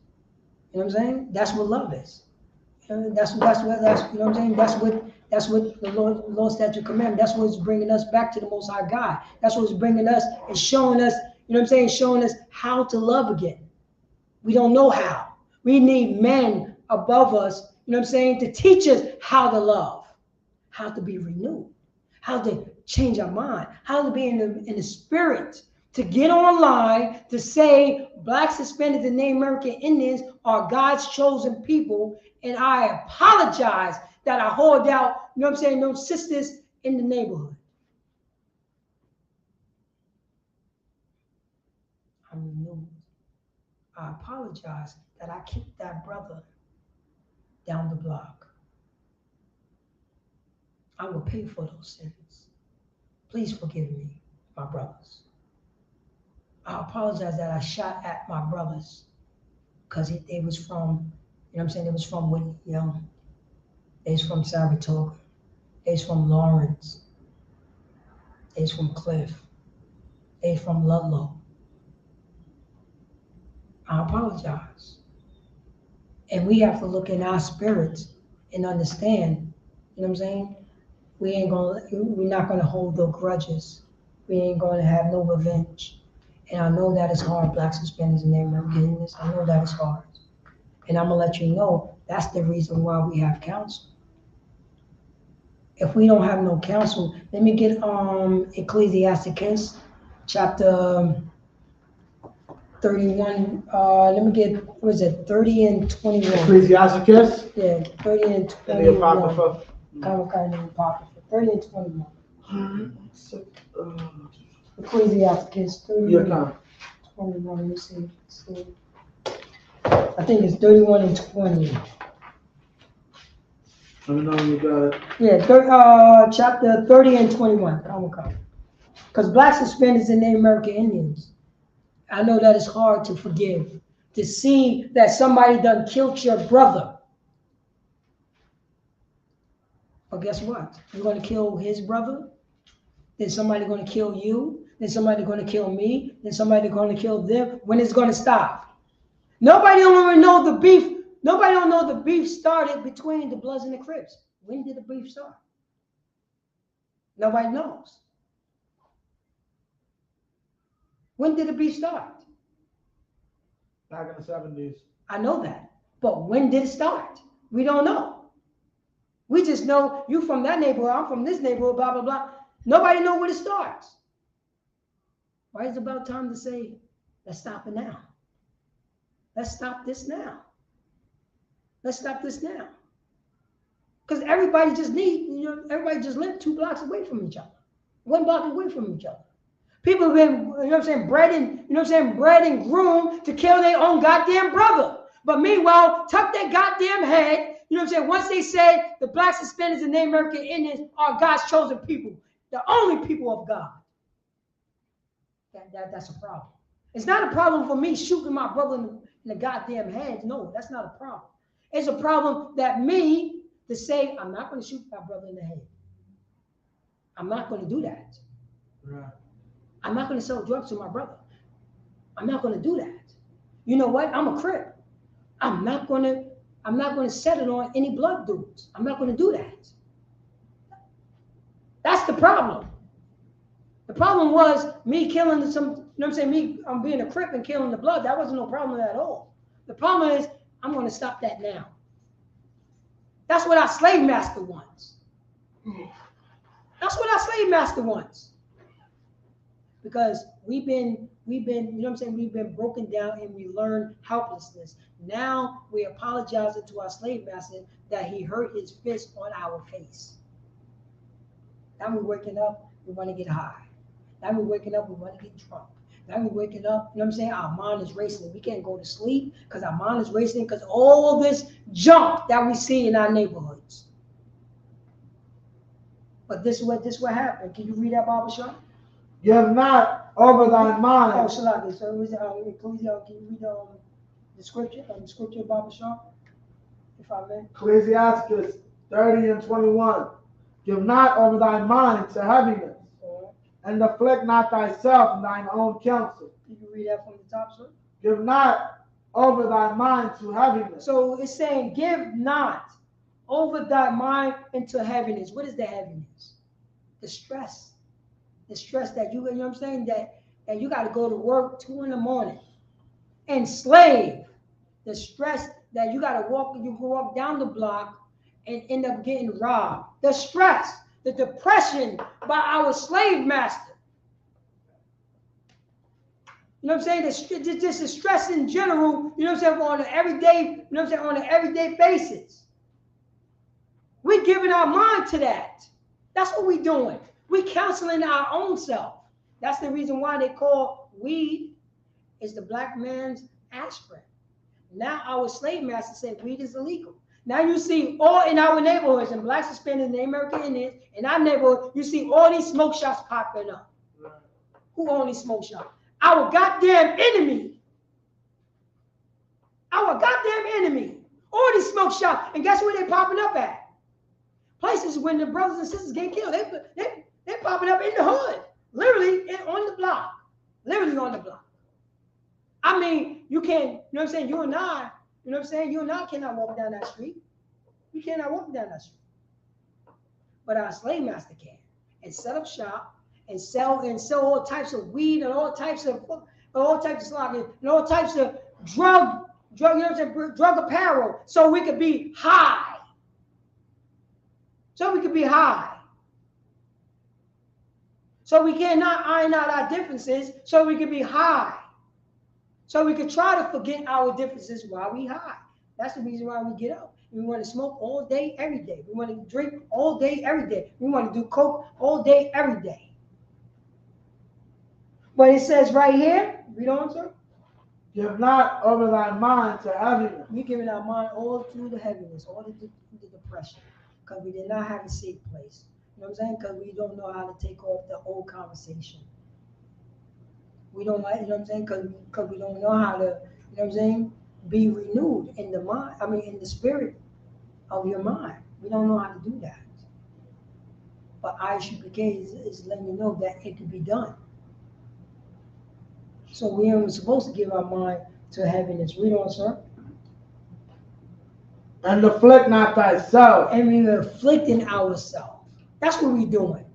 You know what I'm saying? That's what love is. That's you know what I'm saying? That's what the Lord statute commandment. That's what's bringing us back to the Most High God. That's what's bringing us and showing us, you know what I'm saying? Showing us how to love again. We don't know how. We need men above us, you know what I'm saying, to teach us how to love, how to be renewed, how to change our mind, how to be in the spirit, to get online, to say blacks, Hispanics, and Native American Indians are God's chosen people. And I apologize that I hold out, you know what I'm saying, those sisters in the neighborhood. I'm renewed. I apologize that I kicked that brother down the block. I will pay for those sins. Please forgive me, my brothers. I apologize that I shot at my brothers because they was from, you know what I'm saying, they was from Whitney Young, they was from Saratoga, they was from Lawrence, they was from Cliff, they was from Ludlow. I apologize. And we have to look in our spirits and understand, you know what I'm saying? We're not gonna hold no grudges. We ain't gonna have no revenge. And I know that is hard, Blacks, Hispanics, and Native Americans. I know that is hard. And I'm gonna let you know that's the reason why we have counsel. If we don't have no counsel, let me get Ecclesiasticus chapter 31. Let me get, what is it, 30 and 21. Ecclesiasticus. Yeah, 30 and 21. And the Apocrypha. Kind of Apocrypha. 30 and 21. Mm-hmm. Ecclesiasticus 30 Yeah, and come. 21. Let me see. I think it's 31 and 20. Let me know when you got it. Yeah, chapter 30 and 21. Because Blacks, Hispanics, and Native American Indians, I know that it's hard to forgive. To see that somebody done killed your brother. But guess what? You're going to kill his brother? Then somebody going to kill you? Then somebody going to kill me? Then somebody going to kill them? When it's going to stop? Nobody don't even know the beef. Nobody don't know the beef started between the Bloods and the Crips. When did the beef start? Nobody knows. When did the beef start? Back in the 70s. I know that. But when did it start? We don't know. We just know you from that neighborhood, I'm from this neighborhood, blah, blah, blah. Nobody know where it starts. Why is it about time to say, let's stop it now? Let's stop this now. Let's stop this now. Because everybody just everybody just live 2 blocks away from each other. 1 block away from each other. People have been, you know what I'm saying, bred and groomed to kill their own goddamn brother. But meanwhile, tuck their goddamn head, you know what I'm saying, once they say the Blacks, Hispanics, and Native American Indians are God's chosen people, the only people of God. That's a problem. It's not a problem for me shooting my brother in the goddamn head. No, that's not a problem. It's a problem that me to say, I'm not going to shoot my brother in the head. I'm not going to do that. Right. I'm not going to sell drugs to my brother. I'm not going to do that. You know what? I'm a Crip. I'm not going to set it on any blood dudes. I'm not going to do that. That's the problem. The problem was me killing some, you know what I'm saying, me being a Crip and killing the blood. That wasn't no problem at all. The problem is I'm going to stop that now. That's what our slave master wants. That's what our slave master wants. Because we've been, you know what I'm saying, we've been broken down and we learned helplessness. Now we're apologizing to our slave master that he hurt his fist on our face. Now we're waking up, we want to get high. Now we're waking up, we want to get drunk. Now we're waking up, you know what I'm saying, our mind is racing. We can't go to sleep because our mind is racing because all this junk that we see in our neighborhoods. But this is what happened. Can you read that, Baba Shaw? Give not over thy Oh, mind. Shalaki. So can you read the scripture? The scripture of Baba Shaw, if I may. Ecclesiasticus 30 and 21. Give not over thy mind to heaviness, and afflict not thyself in thine own counsel. Can you read that from the top, sir? Give not over thy mind to heaviness. So it's saying, give not over thy mind into heaviness. What is the heaviness? The stress. The stress that you know what I'm saying, that you got to go to work 2 in the morning. Enslave. The stress that you got to walk down the block and end up getting robbed. The stress, the depression by our slave master. You know what I'm saying? Just the stress in general, you know what I'm saying, on an everyday, you know what I'm saying, on an everyday basis. We're giving our mind to that. That's what we're doing. We're counseling our own self. That's the reason why they call weed is the black man's aspirin. Now our slave master said weed is illegal. Now you see all in our neighborhoods, and blacks, Hispanics, and American Indians, in our neighborhood, you see all these smoke shops popping up. Who own these smoke shops? Our goddamn enemy. Our goddamn enemy. All these smoke shops. And guess where they popping up at? Places when the brothers and sisters get killed. They're popping up in the hood. Literally on the block. Literally on the block. I mean, you can't, you know what I'm saying? You and I, you know what I'm saying? You and I cannot walk down that street. You cannot walk down that street. But our slave master can. And set up shop and sell all types of weed and all types of slogging and all types of drug, you know what I'm saying, drug apparel, so we could be high. So we could be high. So we cannot iron out our differences, so we can be high. So we could try to forget our differences while we high. That's the reason why we get up. We want to smoke all day, every day. We want to drink all day, every day. We want to do coke all day, every day. But it says right here, read on, sir. Give not over thy mind to heaviness. We're giving our mind all through the heaviness, all the depression, because we did not have a safe place. You know what I'm saying? Because we don't know how to take off the old conversation. We don't like, you know what I'm saying? Because we don't know how to, you know what I'm saying, be renewed in the mind, in the spirit of your mind. We don't know how to do that. But Isupk is letting you know that it can be done. So we are supposed to give our mind to heaviness. Read on, sir. And afflict not thyself. And we're afflicting ourselves. That's what we're doing.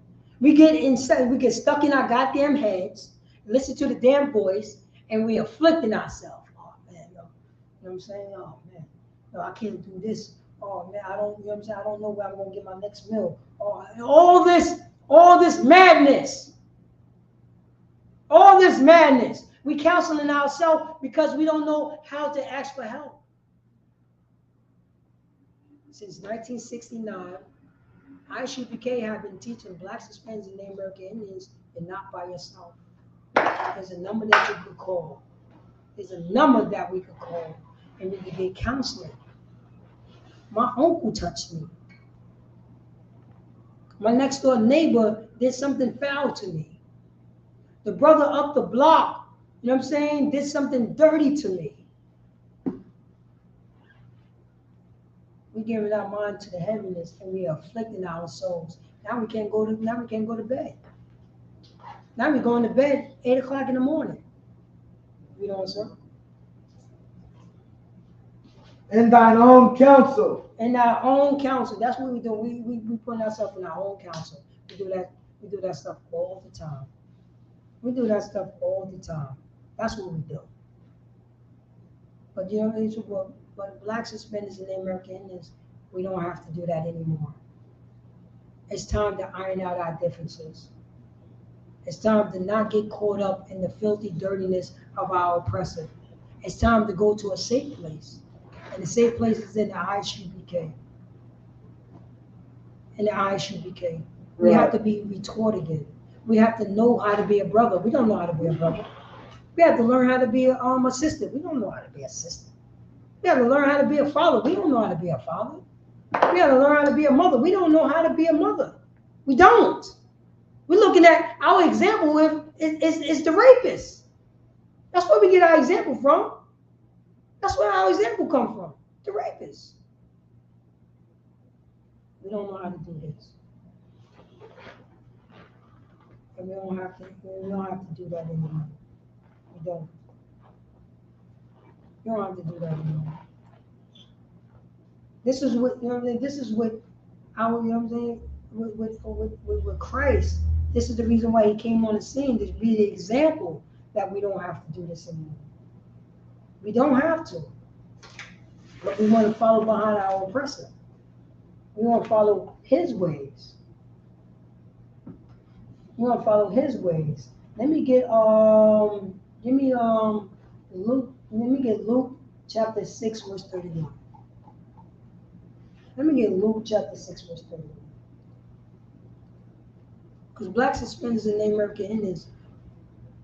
We get inside, we get stuck in our goddamn heads, listen to the damn voice, and we're afflicting ourselves. Oh man, yo. You know what I'm saying? Oh man, no, I can't do this. Oh man, I don't, you know what I'm saying? I don't know where I'm gonna get my next meal. Oh, all this madness. All this madness. We counseling ourselves because we don't know how to ask for help. Since 1969, Isupk have been teaching blacks, Hispanics, and Native American Indians, and not by yourself. There's a number that you could call. There's a number that we could call, and we could get counseling. My uncle touched me. My next door neighbor did something foul to me. The brother up the block, you know what I'm saying, did something dirty to me. We giving our mind to the heaviness, and we are afflicting our souls. Now we can't go to bed. Now we're going to bed 8 o'clock in the morning. You know what, sir? In thine own counsel. In our own counsel. That's what we do. We put ourselves in our own counsel. We do that stuff all the time. We do that stuff all the time. That's what we do. But you know, but blacks, Hispanics, and American Indians, we don't have to do that anymore. It's time to iron out our differences. It's time to not get caught up in the filthy dirtiness of our oppressor. It's time to go to a safe place. And the safe place is in the Isupk. In the Isupk. We have to be retaught again. We have to know how to be a brother. We don't know how to be a brother. We have to learn how to be a sister. We don't know how to be a sister. We have to learn how to be a father. We don't know how to be a father. We have to learn how to be a mother. We don't know how to be a mother. We don't. We're looking at our example is the rapist. That's where we get our example from. That's where our example comes from. The rapist. We don't know how to do this. And we don't have to do that anymore. We don't. You don't have to do that anymore. This is what, you know what I mean? This is what our, you know what I'm saying, with Christ. This is the reason why he came on the scene, to be the example that we don't have to do this anymore. We don't have to. But we want to follow behind our oppressor. We want to follow his ways. We want to follow his ways. Let me get Luke chapter 6, verse 31. Let me get Luke chapter 6, verse 31. Because blacks, Hispanics, and Native American Indians,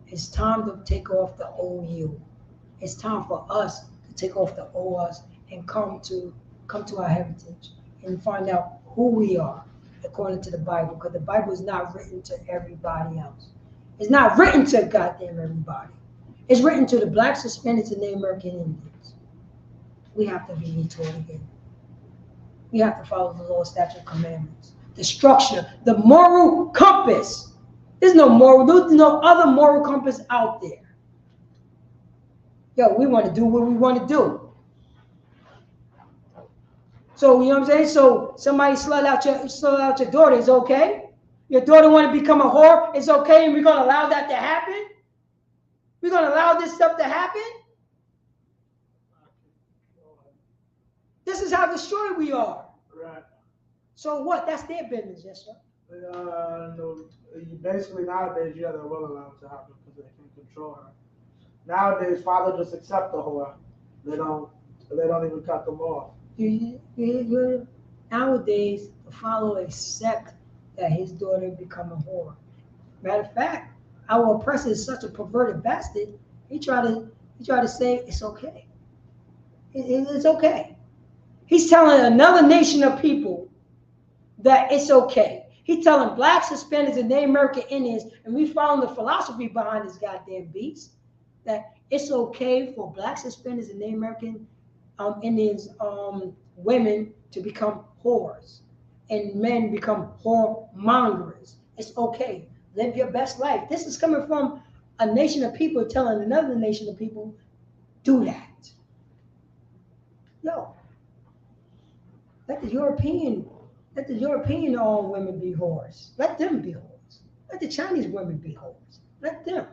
it's time to take off the old you. It's time for us to take off the old us and come to come to our heritage and find out who we are according to the Bible, because the Bible is not written to everybody else. It's not written to goddamn everybody. It's written to the blacks, Hispanics, and Native American Indians. We have to be retaught again. We have to follow the law, statute, commandments, the structure, the moral compass. There's no other moral compass out there. Yo, we want to do what we want to do. So, you know what I'm saying? So somebody slut out your daughter is okay. Your daughter want to become a whore, it's okay, and we're going to allow that to happen? We're going to allow this stuff to happen? This is how destroyed we are. Right. So what? That's their business, yes, sir. No, basically nowadays, yeah, they will allow it to happen because they can control her. Nowadays, father just accept the whore. They don't even cut them off. Nowadays, the father accept that his daughter become a whore. Matter of fact, our oppressor is such a perverted bastard. He try to say it's okay. It's okay. He's telling another nation of people that it's okay. He's telling blacks, Hispanics, and Native American Indians, and we found the philosophy behind this goddamn beast, that it's okay for blacks, Hispanics, and Native American Indians, women to become whores, and men become whoremongers. It's okay. Live your best life. This is coming from a nation of people telling another nation of people, do that. No. Let the European women be whores. Let them be whores. Let the Chinese women be whores. Let them.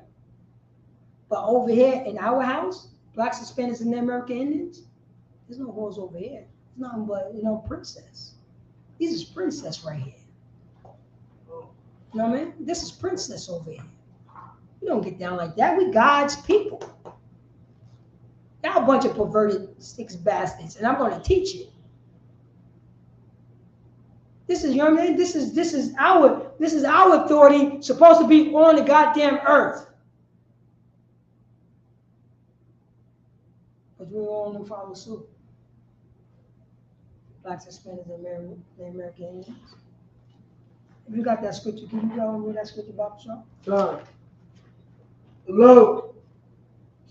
But over here in our house, blacks, Hispanics, and American Indians, there's no whores over here. It's nothing but, princess. This is princess right here. You know what I mean? This is princess over here. We don't get down like that. We God's people. Y'all a bunch of perverted six bastards, and I'm going to teach you. This is, you know what I mean? This is our authority supposed to be on the goddamn earth. But we all don't follow suit. Blacks, Hispanics, and American Indians. If you got that scripture, can you go with that scripture about the show? Sure. Luke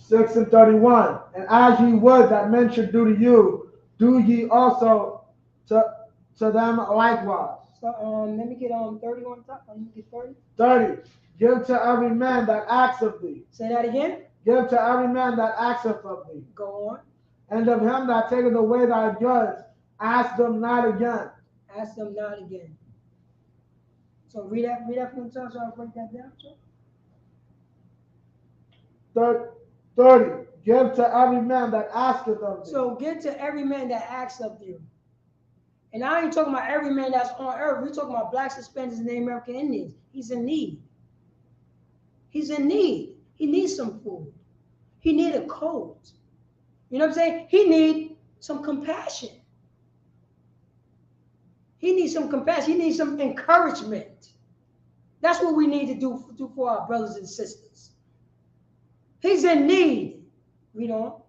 6:31. And as ye would that men should do to you, do ye also to them likewise. So let me get 30 on top. Let me get 30. 30. Give to every man that acts of thee. Say that again. Give to every man that acteth of thee. Go on. And of him that taketh away thy goods, ask them not again. Ask them not again. So read that from the top so I'll break that down. So. 30. Give to every man that asketh of thee. So give to every man that asks of you. And I ain't talking about every man that's on earth. We're talking about blacks, Hispanics, and Native American Indians. He's in need. He's in need. He needs some food. He needs a coat. You know what I'm saying? He needs some compassion. He needs some compassion. He needs some encouragement. That's what we need to do for our brothers and sisters. He's in need. Read on.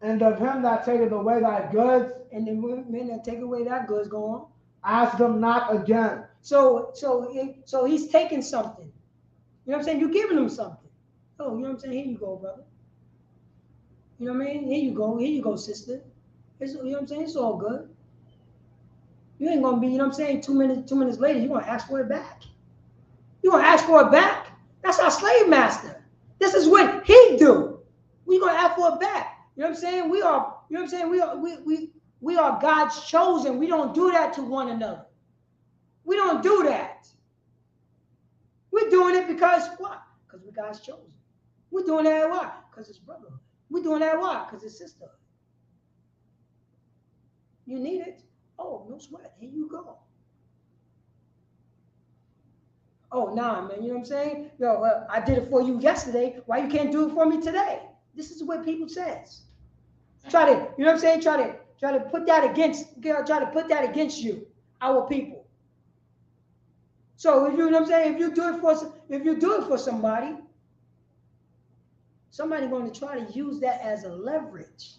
And of him that taketh away thy goods, and the men that take away that goods, go on. Ask them not again. So he's taking something. You know what I'm saying? You're giving him something. Oh, you know what I'm saying? Here you go, brother. You know what I mean? Here you go, sister. You know what I'm saying? It's all good. You ain't gonna be, you know what I'm saying, 2 minutes later, you're gonna ask for it back. You're gonna ask for it back. That's our slave master. This is what he do. We're gonna ask for it back. You know what I'm saying? We are, you know what I'm saying? We are God's chosen. We don't do that to one another. We don't do that. We're doing it because what? Because we're God's chosen. We're doing that why? Because it's brotherhood. We're doing that why? Because it's sisterhood. You need it? Oh, no sweat. Here you go. Oh, nah, man. You know what I'm saying? Yo, I did it for you yesterday. Why you can't do it for me today? This is what people says. Try to, you know what I'm saying? Try to put that against you, our people. So if you know what I'm saying, if you do it for somebody going to try to use that as a leverage.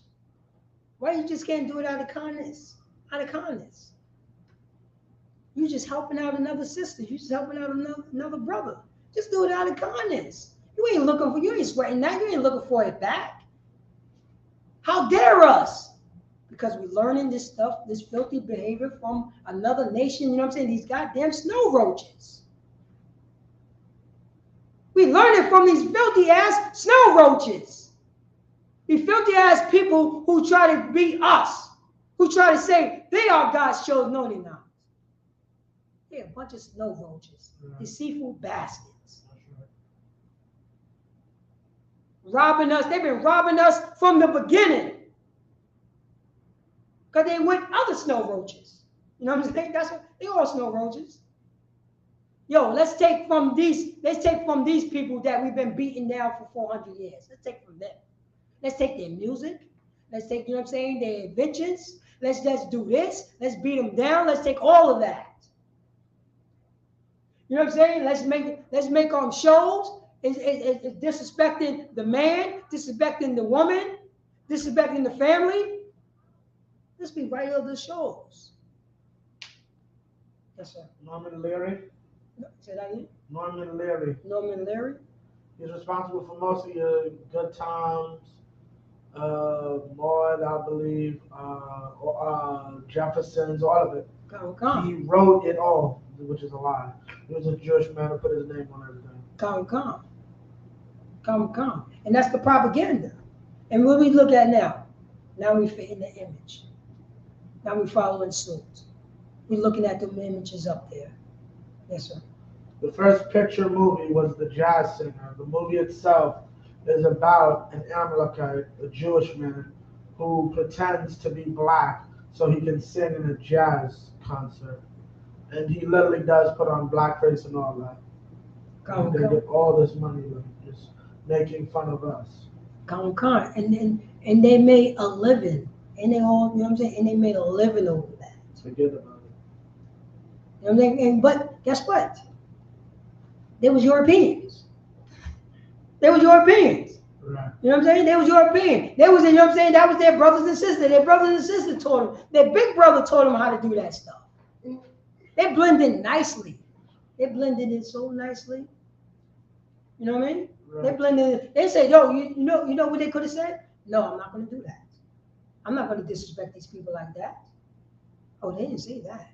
Why you just can't do it out of kindness? Out of kindness. You just helping out another sister. You just helping out another brother. Just do it out of kindness. You ain't looking for, you ain't sweating that. You ain't looking for it back. How dare us? Because we're learning this stuff, this filthy behavior from another nation. You know what I'm saying? These goddamn snow roaches. We learn it from these filthy ass snow roaches. These filthy ass people who try to be us, who try to say they are God's chosen. No, they're not. They're a bunch of snow roaches, deceitful bastards. Robbing us. They've been robbing us from the beginning. Because they went other snow roaches. You know what I'm saying? That's what they all snow roaches. Yo, let's take from these people that we've been beating down for 400 years. Let's take from them. Let's take their music. Let's take, you know what I'm saying, their inventions. Let's do this. Let's beat them down. Let's take all of that. You know what I'm saying? Let's make shows. It's disrespecting the man, disrespecting the woman, disrespecting the family. Let's be right over the shows. Yes, sir. Norman Leary. Say that again? Norman Leary. Norman Leary. He's responsible for most of your Good Times, Maud, I believe, Jefferson's, all of it. Come. He wrote it all, which is a lie. He was a Jewish man who put his name on everything. Come. And that's the propaganda. And what we look at now we're fitting the image. Now we're following suit. We're looking at the images up there. Yes, sir. The first picture movie was The Jazz Singer. The movie itself is about an Amalekite, a Jewish man, who pretends to be black so he can sing in a jazz concert. And he literally does put on blackface and all that. They get all this money just making fun of us. And they made a living. And they all, you know what I'm saying? And they made a living over that. Forget about it. You know what I'm saying? But guess what? They was Europeans. Right. You know what I'm saying? They was European. They was, you know what I'm saying? That was their brothers and sisters. Their brothers and sisters taught them. Their big brother taught them how to do that stuff. They blended nicely. They blended it so nicely. You know what I mean? Right. They blended it. They say, yo, you know what they could have said? No, I'm not going to do that. I'm not going to disrespect these people like that. Oh, they didn't say that.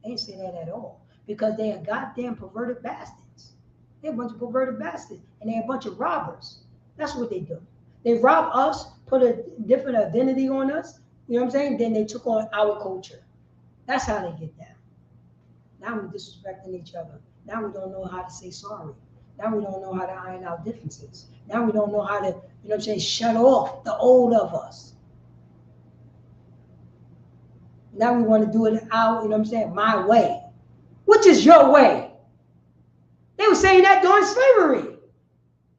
They didn't say that at all. Because they are goddamn perverted bastards. They're a bunch of perverted bastards. And they're a bunch of robbers. That's what they do. They rob us, put a different identity on us. You know what I'm saying? Then they took on our culture. That's how they get down. Now we're disrespecting each other. Now we don't know how to say sorry. Now we don't know how to iron out differences. Now we don't know how to, you know what I'm saying, shut off the old of us. Now we want to do it out, you know what I'm saying, my way. Which is your way. They were saying that during slavery.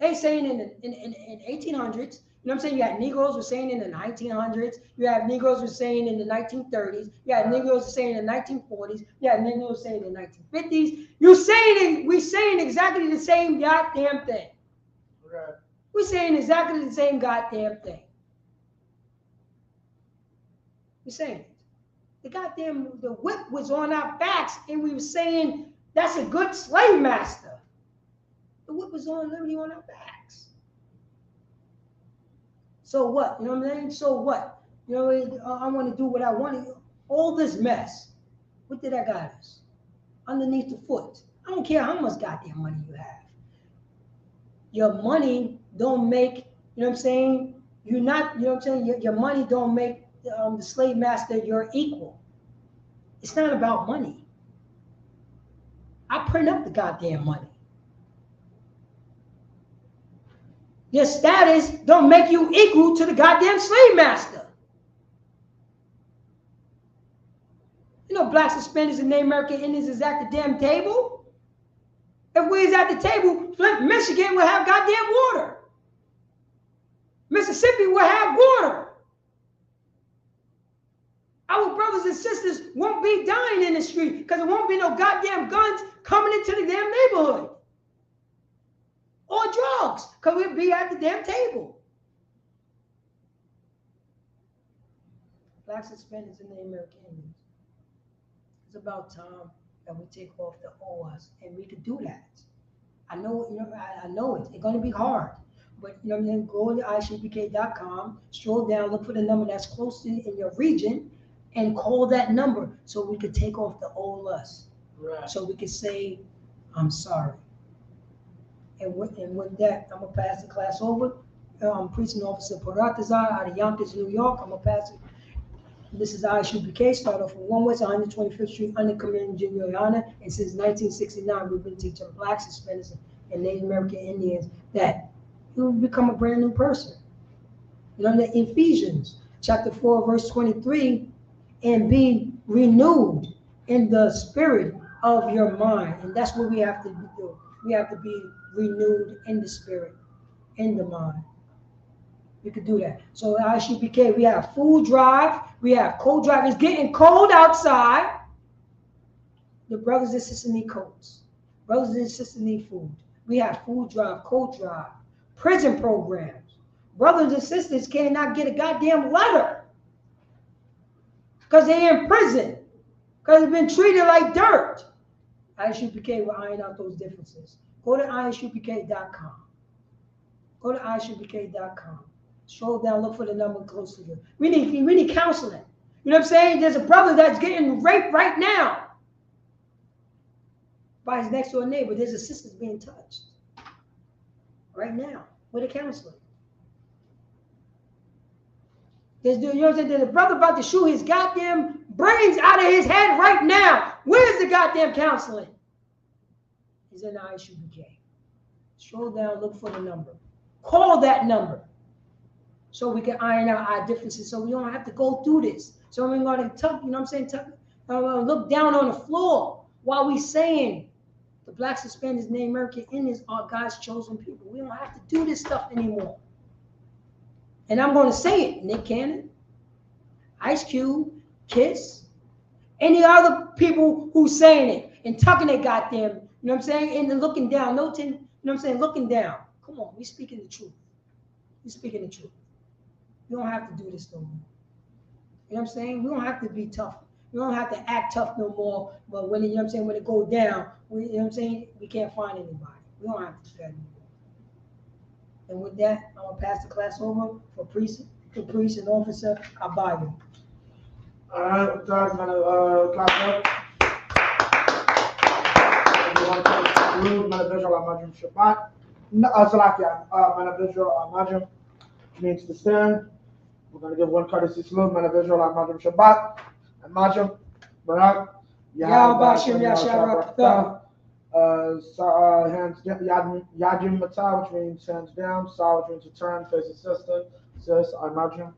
They saying in 1800s, you know what I'm saying? You had Negroes were saying in the 1900s. You have Negroes were saying in the 1930s. You had Negroes were saying in the 1940s. You had Negroes saying in the 1950s. We're saying exactly the same goddamn thing. Right. We're saying exactly the same goddamn thing. We're saying it. The whip was on our backs, and we were saying that's a good slave master. The whip was literally on our backs. So what? You know what I'm saying? So what? You know, I want to do what I want to. All this mess. What did I got us? Underneath the foot. I don't care how much goddamn money you have. Your money don't make, you know what I'm saying? You're not, you know what I'm saying? Your money don't make the slave master your equal. It's not about money. I print up the goddamn money. Your status don't make you equal to the goddamn slave master. You know, blacks, Hispanics, and Native American Indians is at the damn table. If we is at the table, Flint, Michigan will have goddamn water. Mississippi will have water. Our brothers and sisters won't be dying in the street because there won't be no goddamn guns coming into the damn neighborhood. Or drugs, because we'll be at the damn table. Blacks, Hispanics, and the American Indians. It's about time that we take off the OAS, and we could do that. I know, I know it. It's going to be hard. But, go to ishbk.com, scroll down, look for the number that's close in your region, and call that number so we could take off the old us. Right. So we could say, I'm sorry. And with that, I'm going to pass the class over. Precinct Officer Paratazar out of Yonkers, New York. I'm going to pass it. This is Isupk, start off from 1 West 125th Street, under Commander Juliana. And since 1969, we've been teaching Blacks, Hispanics, and Native American Indians that you will become a brand new person. In Ephesians chapter 4, verse 23, and be renewed in the spirit of your mind. And that's what we have to do. We have to be renewed in the spirit, in the mind. We could do that. So at ISUPK, we have food drive, we have cold drive. It's getting cold outside. The brothers and sisters need coats. Brothers and sisters need food. We have food drive, cold drive, prison programs. Brothers and sisters cannot get a goddamn letter because they're in prison, because they've been treated like dirt. ISUPK will iron out those differences. Go to isupk.com. Go to isupk.com. Scroll down, look for the number close to you. We need counseling. You know what I'm saying? There's a brother that's getting raped right now by his next door neighbor. There's a sister being touched right now with a counselor. You know what I'm saying? There's a brother about to shoot his goddamn brains out of his head right now. Where's the goddamn counseling? It's in the ISUPK. Scroll down, look for the number. Call that number so we can iron out our differences so we don't have to go through this. So we're going to look down on the floor while we saying the Blacks, Hispanics, Native American Indians are God's chosen people. We don't have to do this stuff anymore. And I'm going to say it, Nick Cannon, Ice Cube, Kiss, any other people who's saying it and tucking their goddamn, you know what I'm saying, and then looking down, you know what I'm saying, looking down. Come on, we speaking the truth. We speaking the truth. We don't have to do this no more. You know what I'm saying? We don't have to be tough. We don't have to act tough no more. But when, you know what I'm saying, when it goes down, you know what I'm saying, we can't find anybody. We don't have to do that anymore. And with that, I'm gonna pass the class over for Precinct Officer Abayo. All right, with that, I'm gonna clap up. Visual Amajim Shabbat. Salakia, Visual Amajim means to stand. We're going to give one courtesy salute. Visual Amajim Shabbat. Amajim, Barak, Yahbashim Yasharakta. Hands down, Yajim Mata, which means hands down. Sa, which means to turn, face the sister. Sis, Amajim.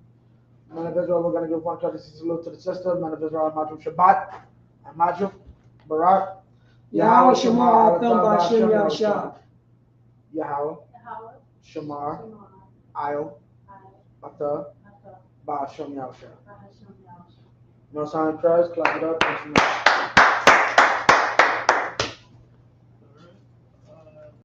Visual, we're going to give one courtesy salute to the sister. Visual Amajim Shabbat. Amajim, Barak. Yahweh Shemar Atam Bashim Yasha. Yahweh Shemar Ayel Ata Bashim Yasha. No sign of Christ, clap it up.